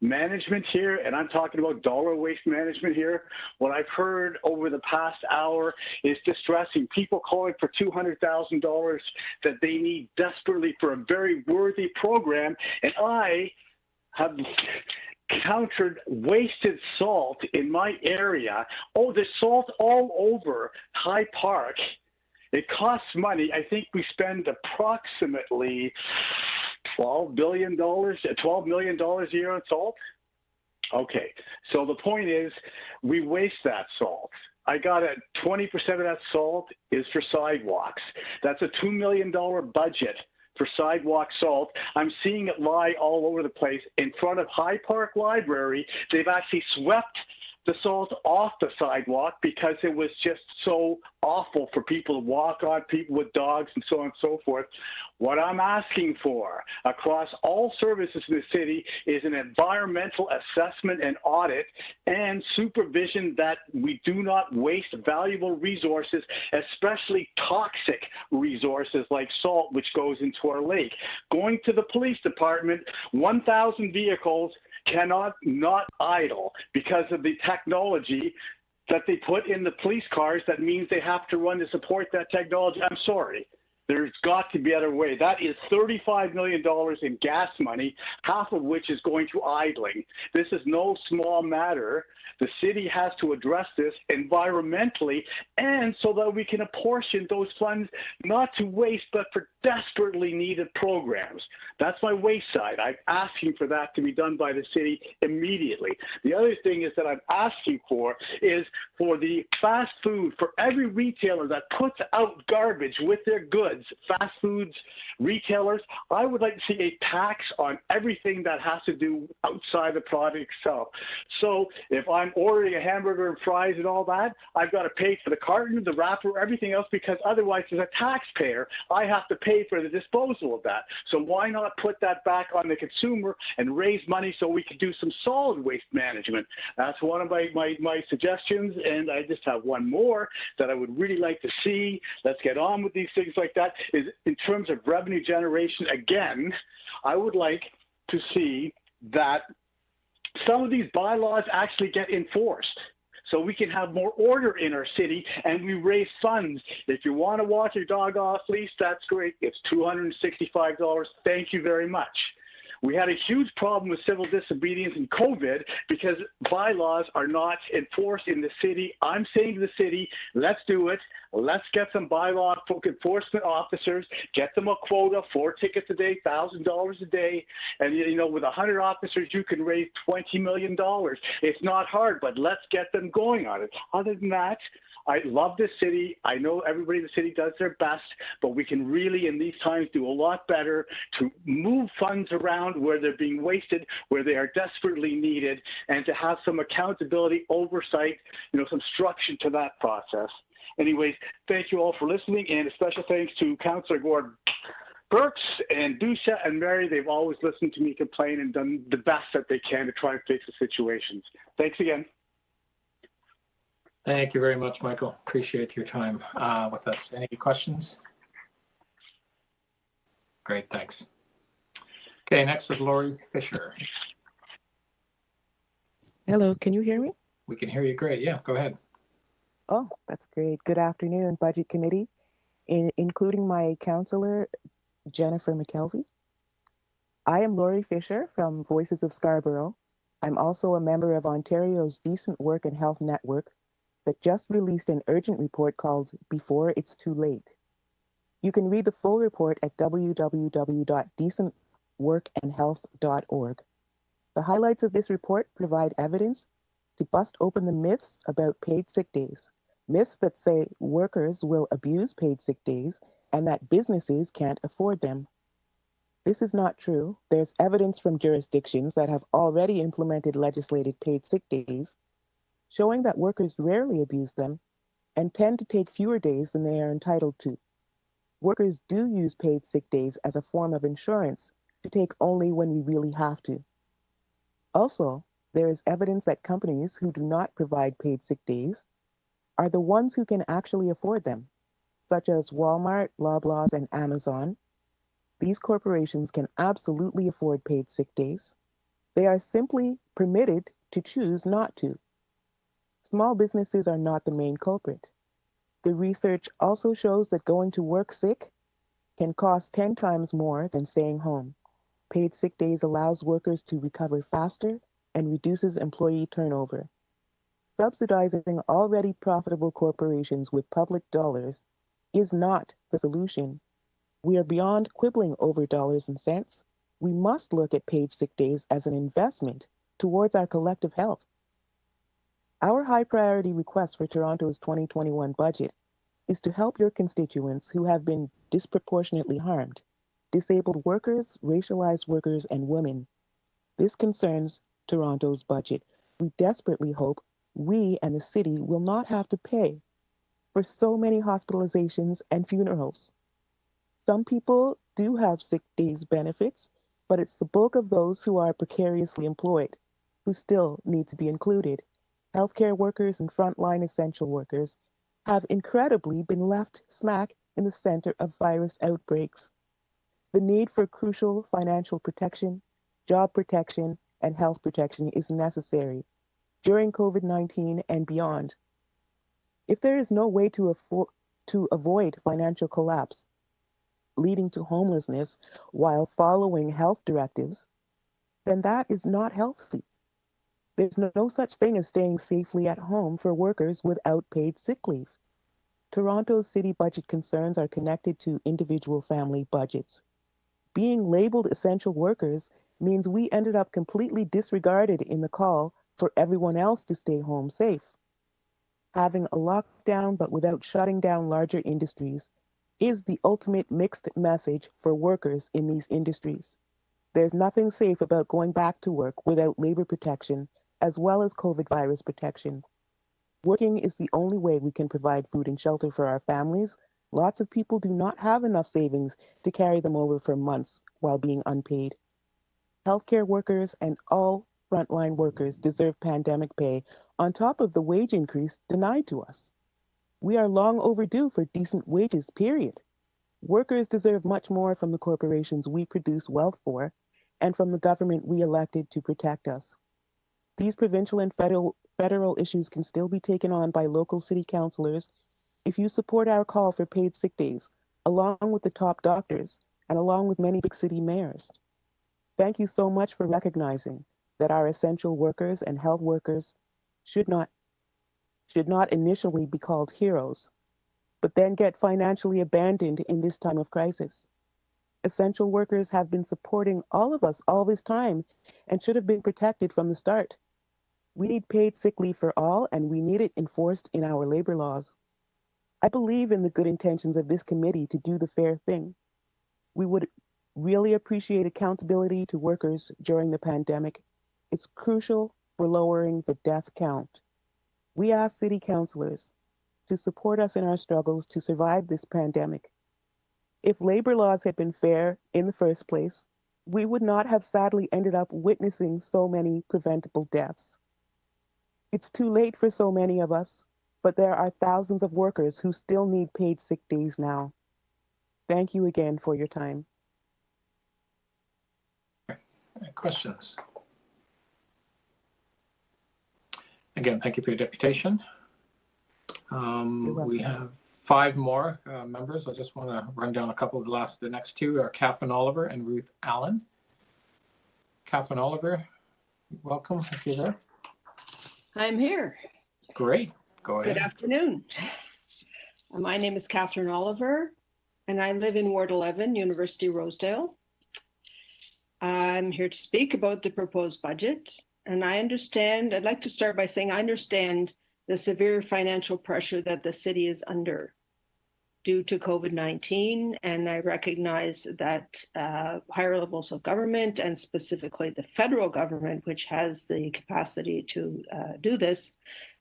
Speaker 18: management here, and I'm talking about dollar waste management here. What I've heard over the past hour is distressing. People calling for $200,000 that they need desperately for a very worthy program, and I have countered wasted salt in my area. Oh, there's salt all over High Park. It costs money. I think we spend approximately $12 million a year on salt. Okay, so the point is we waste that salt. I got 20% of that salt is for sidewalks. That's a $2 million budget for sidewalk salt. I'm seeing it lie all over the place. In front of High Park Library, they've actually swept the salt off the sidewalk because it was just so awful for people to walk on, people with dogs and so on and so forth. What I'm asking for across all services in the city is an environmental assessment and audit and supervision that we do not waste valuable resources, especially toxic resources like salt, which goes into our lake. Going to the police department, 1,000 vehicles cannot not idle because of the technology that they put in the police cars. That means they have to run to support that technology. I'm sorry. There's got to be a better way. That is $35 million in gas money, half of which is going to idling. This is no small matter. The city has to address this environmentally, and so that we can apportion those funds not to waste, but for desperately needed programs. That's my waste side. I'm asking for that to be done by the city immediately. The other thing is that I'm asking for is for the fast food, for every retailer that puts out garbage with their goods, fast foods, retailers, I would like to see a tax on everything that has to do outside the product itself. So if I'm ordering a hamburger and fries and all that, I've got to pay for the carton, the wrapper, everything else, because otherwise as a taxpayer, I have to pay for the disposal of that. So why not put that back on the consumer and raise money so we can do some solid waste management? That's one of my suggestions, and I just have one more that I would really like to see. Let's get on with these things like that. Is in terms of revenue generation, again, I would like to see that some of these bylaws actually get enforced so we can have more order in our city and we raise funds. If you want to walk your dog off leash, that's great. It's $265. Thank you very much. We had a huge problem with civil disobedience in COVID because bylaws are not enforced in the city. I'm saying to the city, let's do it. Let's get some bylaw enforcement officers, get them a quota, 4 tickets a day, $1,000 a day. And, you know, with 100 officers, you can raise $20 million. It's not hard, but let's get them going on it. Other than that, I love this city. I know everybody in the city does their best, but we can really, in these times, do a lot better to move funds around where they're being wasted, where they are desperately needed, and to have some accountability, oversight, you know, some structure to that process. Anyways, thank you all for listening, and a special thanks to Councillor Gord Burks and Dusha and Mary. They've always listened to me complain and done the best that they can to try and fix the situations. Thanks again.
Speaker 1: Thank you very much, Michael. Appreciate your time with us. Any questions? Great, thanks. Okay, next is Laurie Fisher.
Speaker 19: Hello, can you hear me?
Speaker 1: We can hear you great. Yeah, go ahead.
Speaker 19: Oh, that's great. Good afternoon, Budget Committee, including my counselor, Jennifer McKelvey. I am Laurie Fisher from Voices of Scarborough. I'm also a member of Ontario's Decent Work and Health Network that just released an urgent report called Before It's Too Late. You can read the full report at www.decentworkandhealth.org. The highlights of this report provide evidence to bust open the myths about paid sick days, myths that say workers will abuse paid sick days and that businesses can't afford them. This is not true. There's evidence from jurisdictions that have already implemented legislated paid sick days, showing that workers rarely abuse them and tend to take fewer days than they are entitled to. Workers do use paid sick days as a form of insurance to take only when we really have to. Also, there is evidence that companies who do not provide paid sick days are the ones who can actually afford them, such as Walmart, Loblaws, and Amazon. These corporations can absolutely afford paid sick days. They are simply permitted to choose not to. Small businesses are not the main culprit. The research also shows that going to work sick can cost 10 times more than staying home. Paid sick days allows workers to recover faster and reduces employee turnover. Subsidizing already profitable corporations with public dollars is not the solution. We are beyond quibbling over dollars and cents. We must look at paid sick days as an investment towards our collective health. Our high priority request for Toronto's 2021 budget is to help your constituents who have been disproportionately harmed, disabled workers, racialized workers, and women. This concerns Toronto's budget. We desperately hope we and the city will not have to pay for so many hospitalizations and funerals. Some people do have sick days benefits, but it's the bulk of those who are precariously employed who still need to be included. Healthcare workers and frontline essential workers have incredibly been left smack in the center of virus outbreaks. The need for crucial financial protection, job protection, and health protection is necessary during COVID-19 and beyond. If there is no way to avoid financial collapse, leading to homelessness while following health directives, then that is not healthy. There's no such thing as staying safely at home for workers without paid sick leave. Toronto's city budget concerns are connected to individual family budgets. Being labeled essential workers means we ended up completely disregarded in the call for everyone else to stay home safe. Having a lockdown but without shutting down larger industries is the ultimate mixed message for workers in these industries. There's nothing safe about going back to work without labor protection as well as COVID virus protection. Working is the only way we can provide food and shelter for our families. Lots of people do not have enough savings to carry them over for months while being unpaid. Healthcare workers and all frontline workers deserve pandemic pay on top of the wage increase denied to us. We are long overdue for decent wages, period. Workers deserve much more from the corporations we produce wealth for and from the government we elected to protect us. These provincial and federal issues can still be taken on by local city councillors if you support our call for paid sick days, along with the top doctors and along with many big city mayors. Thank you so much for recognizing that our essential workers and health workers should not initially be called heroes, but then get financially abandoned in this time of crisis. Essential workers have been supporting all of us all this time and should have been protected from the start. We need paid sick leave for all, and we need it enforced in our labor laws. I believe in the good intentions of this committee to do the fair thing. We would really appreciate accountability to workers during the pandemic. It's crucial for lowering the death count. We ask city councillors to support us in our struggles to survive this pandemic. If labor laws had been fair in the first place, we would not have sadly ended up witnessing so many preventable deaths. It's too late for so many of us, but there are thousands of workers who still need paid sick days now. Thank you again for your time.
Speaker 1: Questions? Again, thank you for your deputation. We have 5 more members. I just want to run down a couple of the next 2 are Catherine Oliver and Ruth Allen. Catherine Oliver, welcome if you're there.
Speaker 20: I'm here.
Speaker 1: Great, go ahead.
Speaker 20: Good afternoon. My name is Catherine Oliver and I live in Ward 11, University Rosedale. I'm here to speak about the proposed budget. And I'd like to start by saying I understand the severe financial pressure that the city is under due to COVID-19. And I recognize that higher levels of government and specifically the federal government, which has the capacity to do this,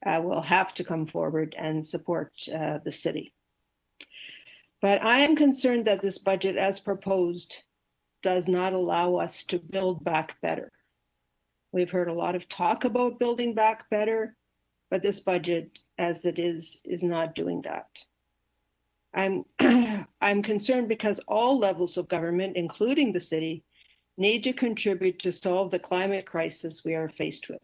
Speaker 20: will have to come forward and support the city. But I am concerned that this budget as proposed does not allow us to build back better. We've heard a lot of talk about building back better, but this budget as it is not doing that. I'm concerned because all levels of government, including the city, need to contribute to solve the climate crisis we are faced with.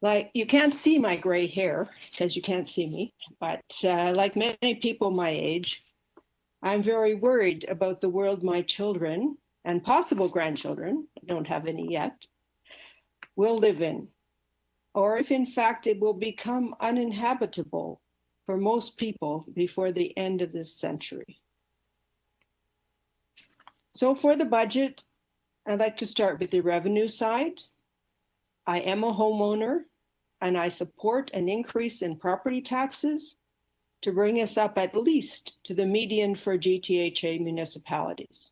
Speaker 20: Like, you can't see my gray hair because you can't see me, but like many people my age, I'm very worried about the world my children and possible grandchildren, I don't have any yet, will live in, or if in fact it will become uninhabitable for most people before the end of this century. So for the budget, I'd like to start with the revenue side. I am a homeowner and I support an increase in property taxes to bring us up at least to the median for GTHA municipalities.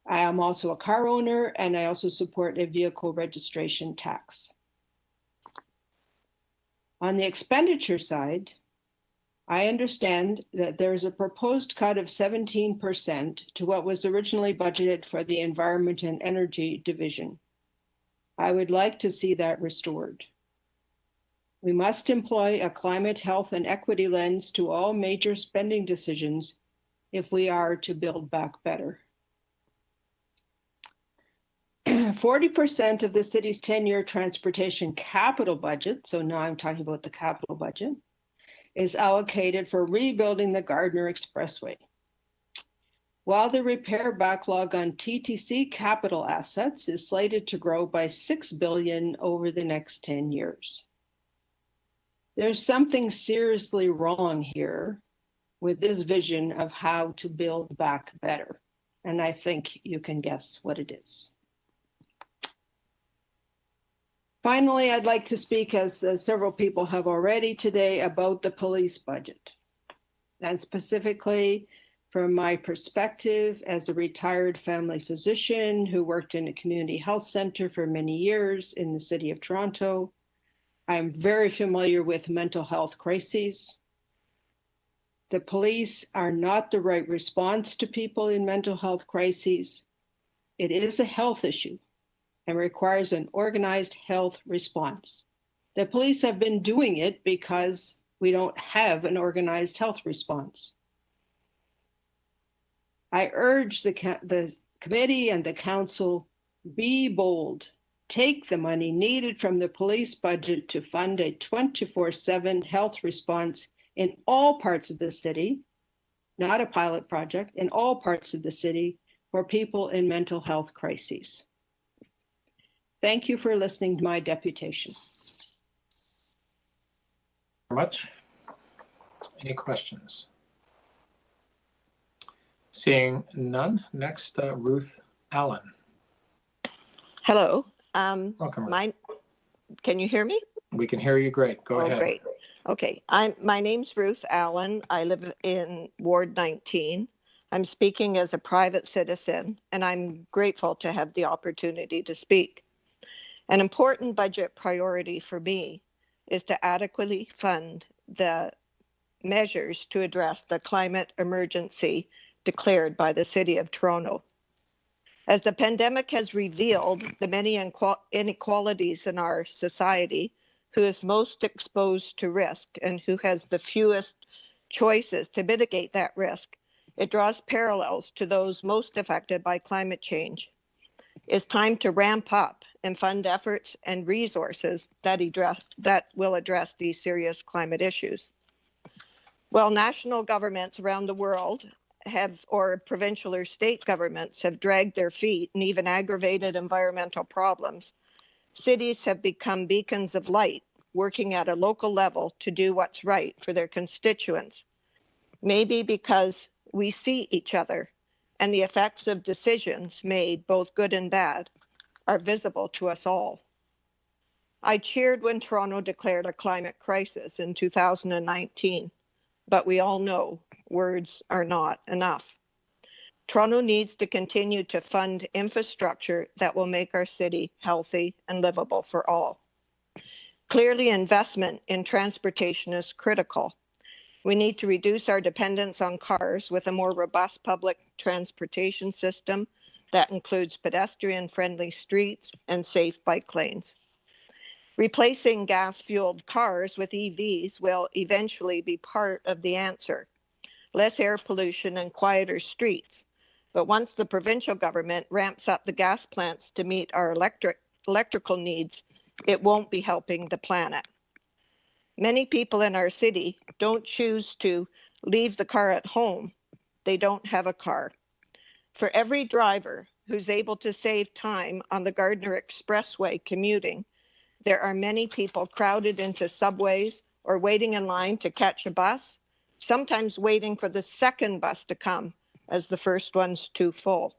Speaker 20: I am also a car owner, and I also support a vehicle registration tax. On the expenditure side, I understand that there is a proposed cut of 17% to what was originally budgeted for the Environment and Energy Division. I would like to see that restored. We must employ a climate, health, and equity lens to all major spending decisions if we are to build back better. 40% of the city's 10-year transportation capital budget, so now I'm talking about the capital budget, is allocated for rebuilding the Gardner Expressway. While the repair backlog on TTC capital assets is slated to grow by $6 billion over the next 10 years. There's something seriously wrong here with this vision of how to build back better. And I think you can guess what it is. Finally, I'd like to speak, as several people have already today, about the police budget. And specifically, from my perspective as a retired family physician who worked in a community health center for many years in the city of Toronto, I'm very familiar with mental health crises. The police are not the right response to people in mental health crises. It is a health issue and requires an organized health response. The police have been doing it because we don't have an organized health response. I urge the committee and the council, be bold. Take the money needed from the police budget to fund a 24/7 health response in all parts of the city, not a pilot project, in all parts of the city for people in mental health crises. Thank you for listening to my deputation.
Speaker 1: Very much. Any questions? Seeing none, next, Ruth Allen.
Speaker 21: Hello.
Speaker 1: Welcome.
Speaker 21: Can you hear me?
Speaker 1: We can hear you great. Go ahead.
Speaker 21: Great. Okay. My name's Ruth Allen. I live in Ward 19. I'm speaking as a private citizen, and I'm grateful to have the opportunity to speak. An important budget priority for me is to adequately fund the measures to address the climate emergency declared by the City of Toronto. As the pandemic has revealed the many inequalities in our society, who is most exposed to risk and who has the fewest choices to mitigate that risk, it draws parallels to those most affected by climate change. It's time to ramp up and fund efforts and resources that will address these serious climate issues. While national governments around the world or provincial or state governments have dragged their feet and even aggravated environmental problems, cities have become beacons of light, working at a local level to do what's right for their constituents. Maybe because we see each other and the effects of decisions made, both good and bad, are visible to us all. I cheered when Toronto declared a climate crisis in 2019, but we all know words are not enough. Toronto needs to continue to fund infrastructure that will make our city healthy and livable for all. Clearly, investment in transportation is critical. We need to reduce our dependence on cars with a more robust public transportation system that includes pedestrian-friendly streets and safe bike lanes. Replacing gas-fueled cars with EVs will eventually be part of the answer. Less air pollution and quieter streets. But once the provincial government ramps up the gas plants to meet our electrical needs, it won't be helping the planet. Many people in our city don't choose to leave the car at home. They don't have a car. For every driver who's able to save time on the Gardner Expressway commuting, there are many people crowded into subways or waiting in line to catch a bus, sometimes waiting for the second bus to come as the first one's too full,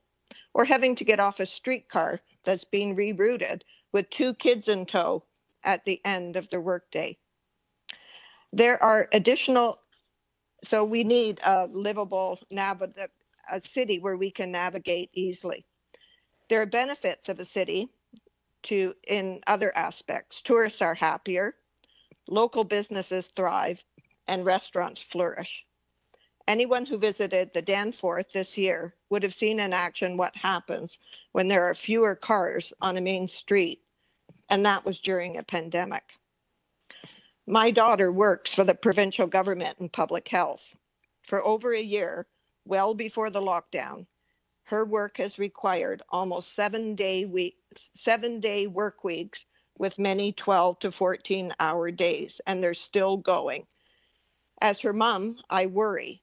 Speaker 21: or having to get off a streetcar that's being rerouted with 2 kids in tow at the end of their workday. There are so we need a livable, a city where we can navigate easily. There are benefits of a city in other aspects. Tourists are happier, local businesses thrive, and restaurants flourish. Anyone who visited the Danforth this year would have seen in action what happens when there are fewer cars on a main street, and that was during a pandemic. My daughter works for the provincial government in public health. For over a year, well before the lockdown, her work has required almost 7-day work weeks with many 12 to 14-hour days, and they're still going. As her mom, I worry.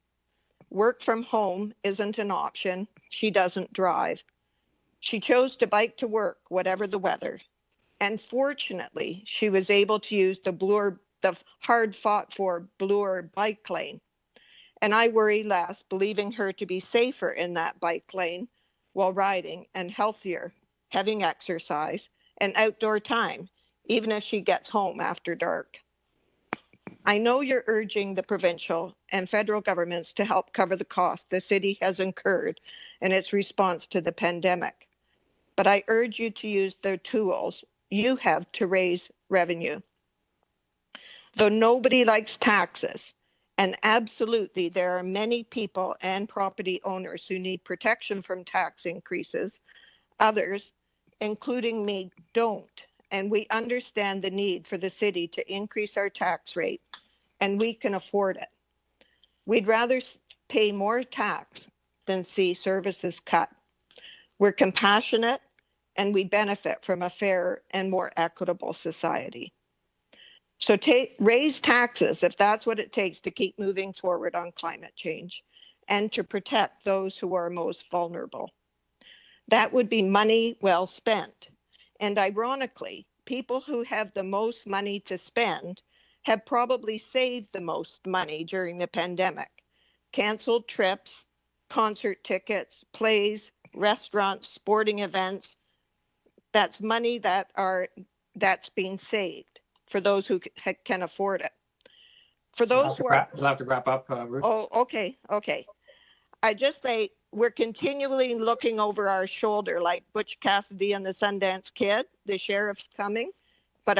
Speaker 21: Work from home isn't an option. She doesn't drive. She chose to bike to work, whatever the weather. And fortunately, she was able to use the hard-fought-for Bloor bike lane. And I worry less, believing her to be safer in that bike lane while riding and healthier, having exercise and outdoor time, even if she gets home after dark. I know you're urging the provincial and federal governments to help cover the cost the city has incurred in its response to the pandemic. But I urge you to use the tools you have to raise revenue. Though nobody likes taxes, and absolutely there are many people and property owners who need protection from tax increases, others, including me, don't. And we understand the need for the city to increase our tax rate, and we can afford it. We'd rather pay more tax than see services cut. We're compassionate, and we benefit from a fair and more equitable society. So raise taxes if that's what it takes to keep moving forward on climate change and to protect those who are most vulnerable. That would be money well spent. And ironically, people who have the most money to spend have probably saved the most money during the pandemic. Canceled trips, concert tickets, plays, restaurants, sporting events. That's money that's being saved for those who can afford it. For those who are...
Speaker 1: You'll have to wrap up, Ruth.
Speaker 21: Oh, okay. I just say we're continually looking over our shoulder like Butch Cassidy and the Sundance Kid. The sheriff's coming, but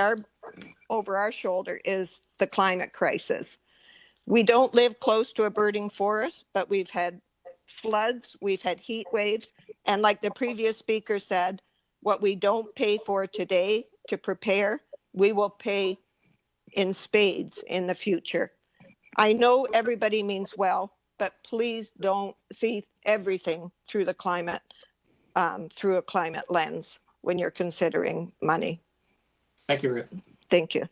Speaker 21: over our shoulder is the climate crisis. We don't live close to a burning forest, but we've had floods, we've had heat waves, and like the previous speaker said, what we don't pay for today to prepare, we will pay in spades in the future. I know everybody means well, but please don't see everything through the climate, through a climate lens when you're considering money.
Speaker 1: Thank you, Ruth.
Speaker 21: Thank you.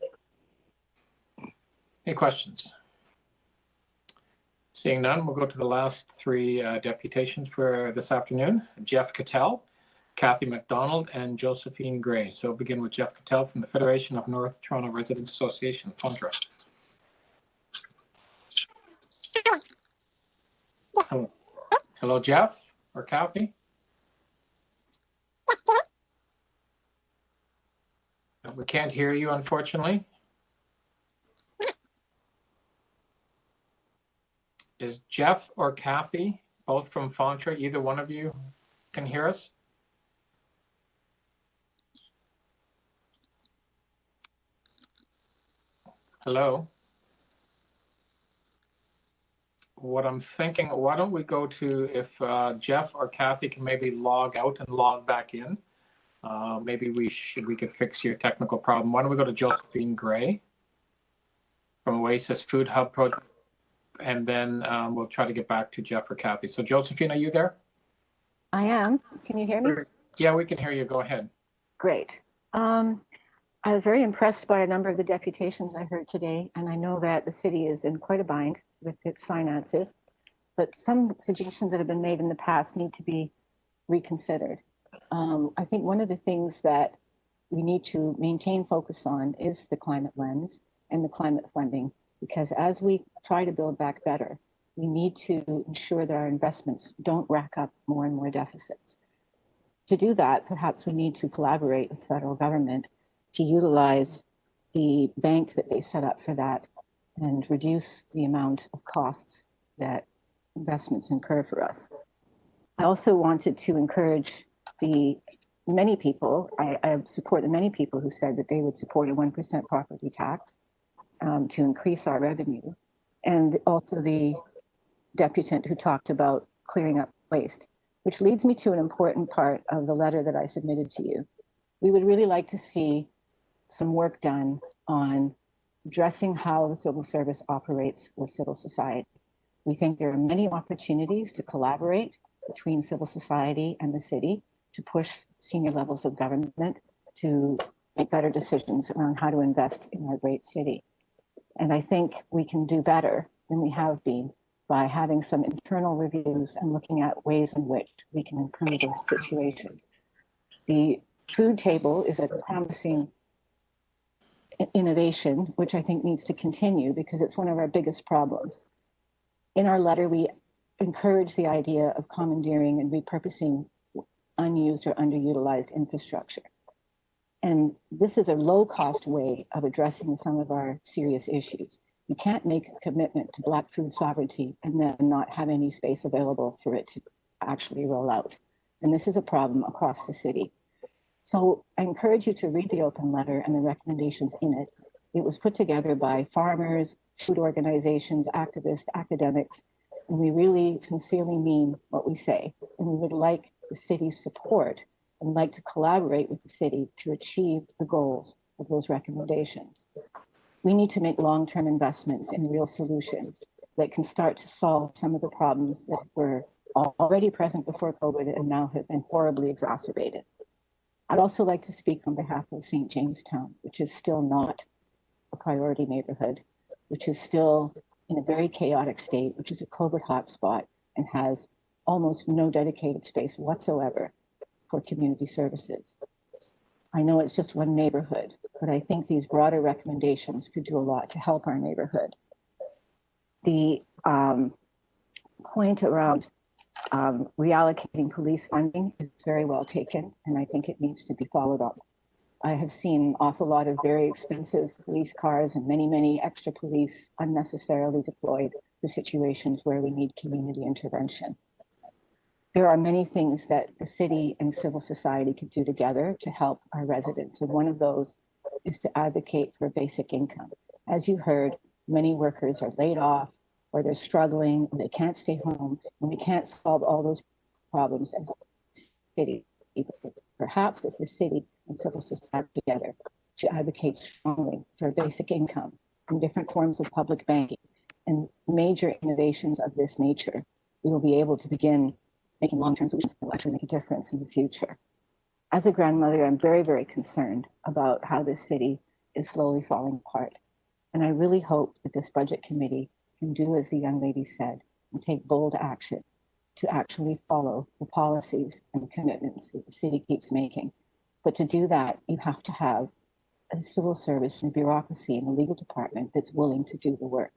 Speaker 1: Any questions? Seeing none, we'll go to the last three deputations for this afternoon. Jeff Cattell, Kathy McDonald, and Josephine Gray. So we'll begin with Jeff Cattell from the Federation of North Toronto Residents Association, FONTRA. Hello, Jeff or Kathy? We can't hear you, unfortunately. Is Jeff or Kathy, both from FONTRA, either one of you can hear us? Hello? What I'm thinking, why don't we go to if Jeff or Kathy can maybe log out and log back in. Maybe we could fix your technical problem. Why don't we go to Josephine Gray from Oasis Food Hub Project, and then we'll try to get back to Jeff or Kathy. So Josephine, are you there?
Speaker 2: I am. Can you hear me?
Speaker 1: Yeah, we can hear you. Go ahead.
Speaker 2: Great. I was very impressed by a number of the deputations I heard today, and I know that the city is in quite a bind with its finances, but some suggestions that have been made in the past need to be reconsidered. I think one of the things that we need to maintain focus on is the climate lens and the climate funding, because as we try to build back better, we need to ensure that our investments don't rack up more and more deficits. To do that, perhaps we need to collaborate with the federal government to utilize the bank that they set up for that and reduce the amount of costs that investments incur for us. I also wanted to encourage many people, I support the many people who said that they would support a 1% property tax to increase our revenue, and also the deputant who talked about clearing up waste, which leads me to an important part of the letter that I submitted to you. We would really like to see some work done on addressing how the civil service operates with civil society. We think there are many opportunities to collaborate between civil society and the city to push senior levels of government to make better decisions around how to invest in our great city. And I think we can do better than we have been by having some internal reviews and looking at ways in which we can improve those situations. The food table is a promising innovation, which I think needs to continue because it's one of our biggest problems. In our letter, we encourage the idea of commandeering and repurposing unused or underutilized infrastructure. And this is a low-cost way of addressing some of our serious issues. You can't make a commitment to Black food sovereignty and then not have any space available for it to actually roll out. And this is a problem across the city. So I encourage you to read the open letter and the recommendations in it. It was put together by farmers, food organizations, activists, academics, and we really sincerely mean what we say. And we would like the city's support and like to collaborate with the city to achieve the goals of those recommendations. We need to make long-term investments in real solutions that can start to solve some of the problems that were already present before COVID and now have been horribly exacerbated. I'd also like to speak on behalf of St. Jamestown, which is still not a priority neighborhood, which is still in a very chaotic state, which is a COVID hotspot and has almost no dedicated space whatsoever for community services. I know it's just one neighborhood, but I think these broader recommendations could do a lot to help our neighborhood. The point around reallocating police funding is very well taken, and I think it needs to be followed up. I have seen an awful lot of very expensive police cars and many, many extra police unnecessarily deployed for situations where we need community intervention. There are many things that the city and civil society could do together to help our residents, and one of those is to advocate for basic income. As you heard, many workers are laid off, or they're struggling, and they can't stay home, and we can't solve all those problems as a city. Perhaps if the city and civil society together to advocate strongly for basic income and different forms of public banking and major innovations of this nature, we will be able to begin making long-term solutions that will actually make a difference in the future. As a grandmother, I'm very, very concerned about how this city is slowly falling apart. And I really hope that this budget committee can do as the young lady said and take bold action to actually follow the policies and the commitments that the city keeps making. But to do that, you have to have a civil service and bureaucracy and a legal department that's willing to do the work.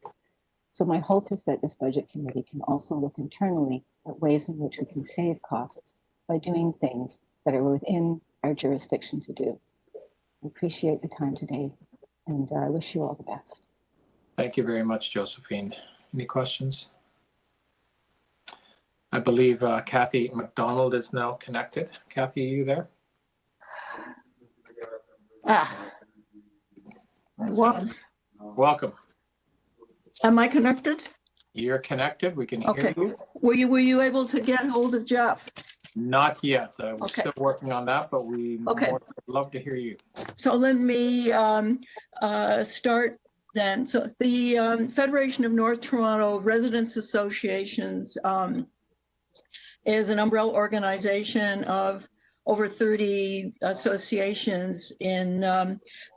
Speaker 2: So my hope is that this budget committee can also look internally at ways in which we can save costs by doing things that are within our jurisdiction to do. I appreciate the time today, and I wish you all the best.
Speaker 1: Thank you very much, Josephine. Any questions? I believe Kathy McDonald is now connected. Kathy, are you there? Welcome.
Speaker 5: Am I connected?
Speaker 1: You're connected. We can hear you.
Speaker 5: Were you able to get hold of Jeff?
Speaker 1: Not yet. We're still working on that, but we would love to hear you.
Speaker 5: So let me start then. So the Federation of North Toronto Residents Associations is an umbrella organization of over 30 associations in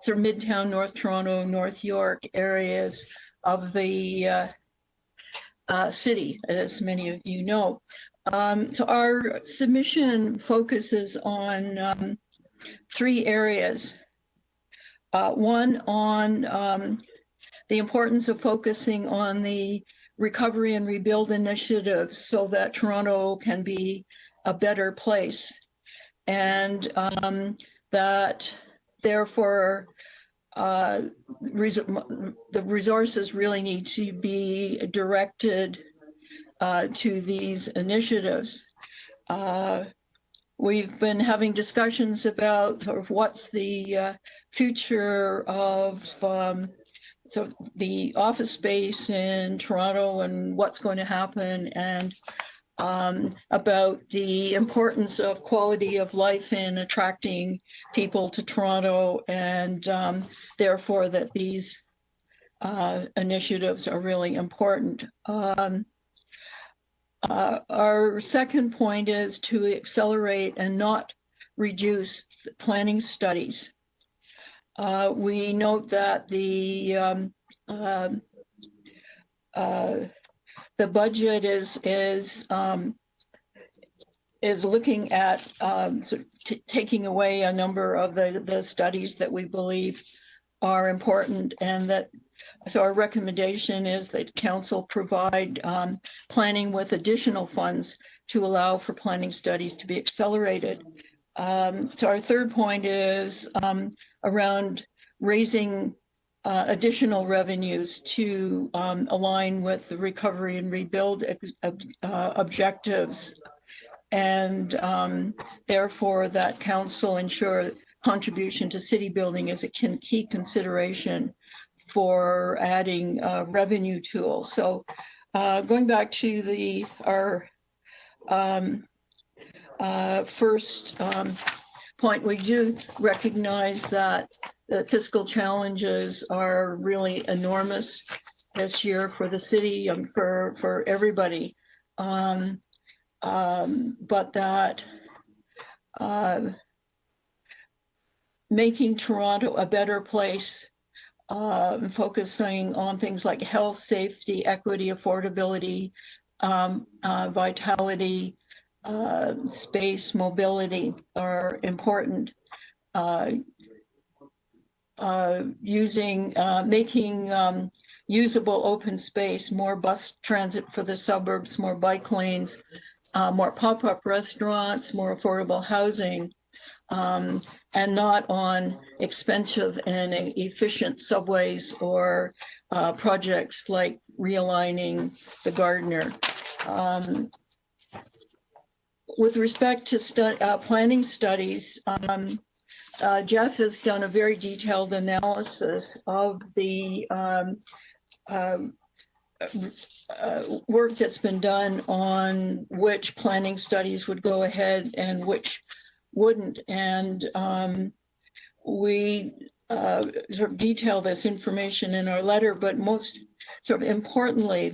Speaker 5: sort of Midtown, North Toronto, North York areas of the city, as many of you know. So our submission focuses on 3 areas. One on the importance of focusing on the recovery and rebuild initiatives so that Toronto can be a better place. And that therefore the resources really need to be directed to these initiatives. we've been having discussions about sort of what's the future of so the office space in Toronto and what's going to happen, and about the importance of quality of life in attracting people to Toronto, and therefore that these initiatives are really important. Our second point is to accelerate and not reduce planning studies. We note that the budget is looking at sort of taking away a number of the studies that we believe are important, and that so our recommendation is that council provide planning with additional funds to allow for planning studies to be accelerated. So our third point is around raising additional revenues to align with the recovery and rebuild objectives, and therefore that council ensure contribution to city building is a key consideration for adding revenue tools. So going back to our first point, we do recognize that the fiscal challenges are really enormous this year for the city and for everybody, but that making Toronto a better place, focusing on things like health, safety, equity, affordability, vitality, space, mobility are important. Making usable open space, more bus transit for the suburbs, more bike lanes, more pop-up restaurants, more affordable housing, and not on expensive and efficient subways or projects like realigning the Gardiner. With respect to planning studies, Jeff has done a very detailed analysis of the work that's been done on which planning studies would go ahead and which wouldn't. And we sort of detail this information in our letter, but most sort of importantly,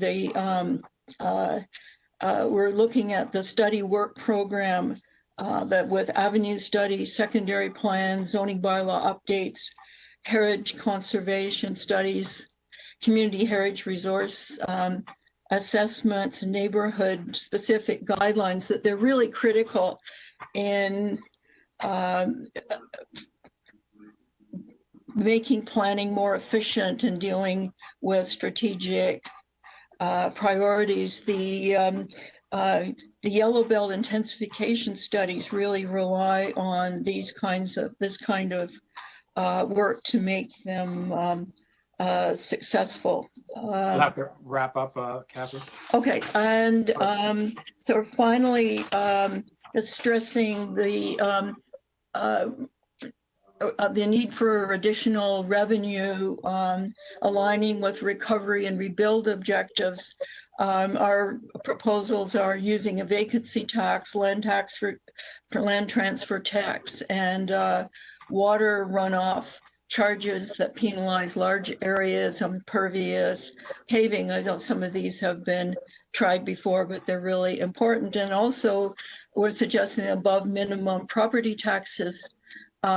Speaker 5: we're looking at the study work program that with avenue studies, secondary plans, zoning bylaw updates, heritage conservation studies, community heritage resource assessments, neighborhood specific guidelines, that they're really critical in making planning more efficient and dealing with strategic priorities. The Yellow Belt intensification studies really rely on this kind of work to make them successful.
Speaker 1: We'll have to wrap up, Catherine.
Speaker 5: Okay, and so finally, just stressing the need for additional revenue, aligning with recovery and rebuild objectives. Our proposals are using a vacancy tax, land tax for land transfer tax, and water runoff charges that penalize large areas, impervious paving. I know some of these have been tried before, but they're really important. And also, we're suggesting above minimum property taxes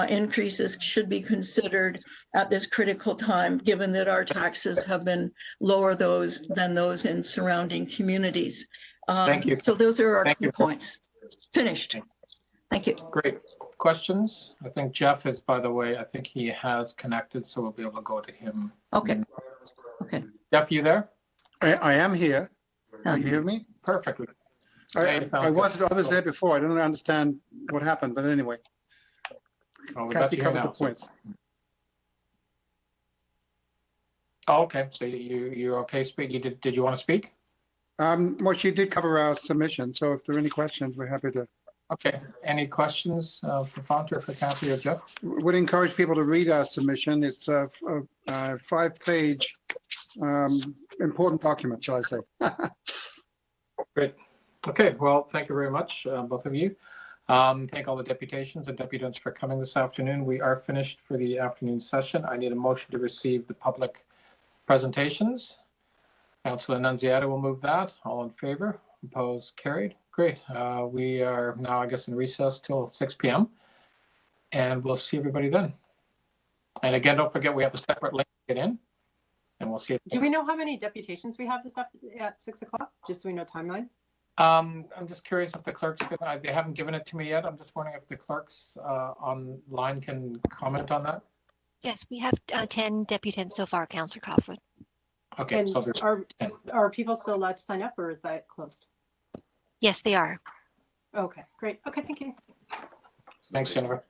Speaker 5: increases should be considered at this critical time, given that our taxes have been lower than those in surrounding communities.
Speaker 1: Thank you.
Speaker 5: So those are our key points. Finished. Thank you.
Speaker 1: Great. Questions? I think Jeff is, by the way, I think he has connected, so we'll be able to go to him.
Speaker 5: Okay. Okay.
Speaker 1: Jeff, you there?
Speaker 3: I am here. Can you hear me?
Speaker 1: Perfectly.
Speaker 3: I was there before. I don't understand what happened, but anyway.
Speaker 1: Oh,
Speaker 3: Kathy covered the points.
Speaker 1: Oh, okay. So you're okay. Speak. Did you want to speak?
Speaker 3: Well, she did cover our submission. So if there are any questions, we're happy to
Speaker 1: Okay, any questions for Font or for Kathy or Jeff?
Speaker 3: Would encourage people to read our submission. It's a 5-page important document, shall I say.
Speaker 1: Great. Okay, well, thank you very much, both of you. Thank all the deputations and deputants for coming this afternoon. We are finished for the afternoon session. I need a motion to receive the public presentations. Councillor Annunziata will move that. All in favor? Opposed? Carried. Great. We are now, I guess, in recess till 6 p.m. and we'll see everybody then. And again, don't forget we have a separate link to get in, and we'll see.
Speaker 4: Do we know how many deputations we have this afternoon at 6 o'clock? Just so we know timeline.
Speaker 1: I'm just curious if the clerks, they haven't given it to me yet. I'm just wondering if the clerks online can comment on that.
Speaker 6: Yes, we have 10 deputants so far, Councillor Crawford.
Speaker 1: Okay,
Speaker 4: and
Speaker 1: so there's
Speaker 4: are people still allowed to sign up, or is that closed?
Speaker 6: Yes, they are.
Speaker 4: Okay, great. Okay, thank you.
Speaker 1: Thanks, Jennifer.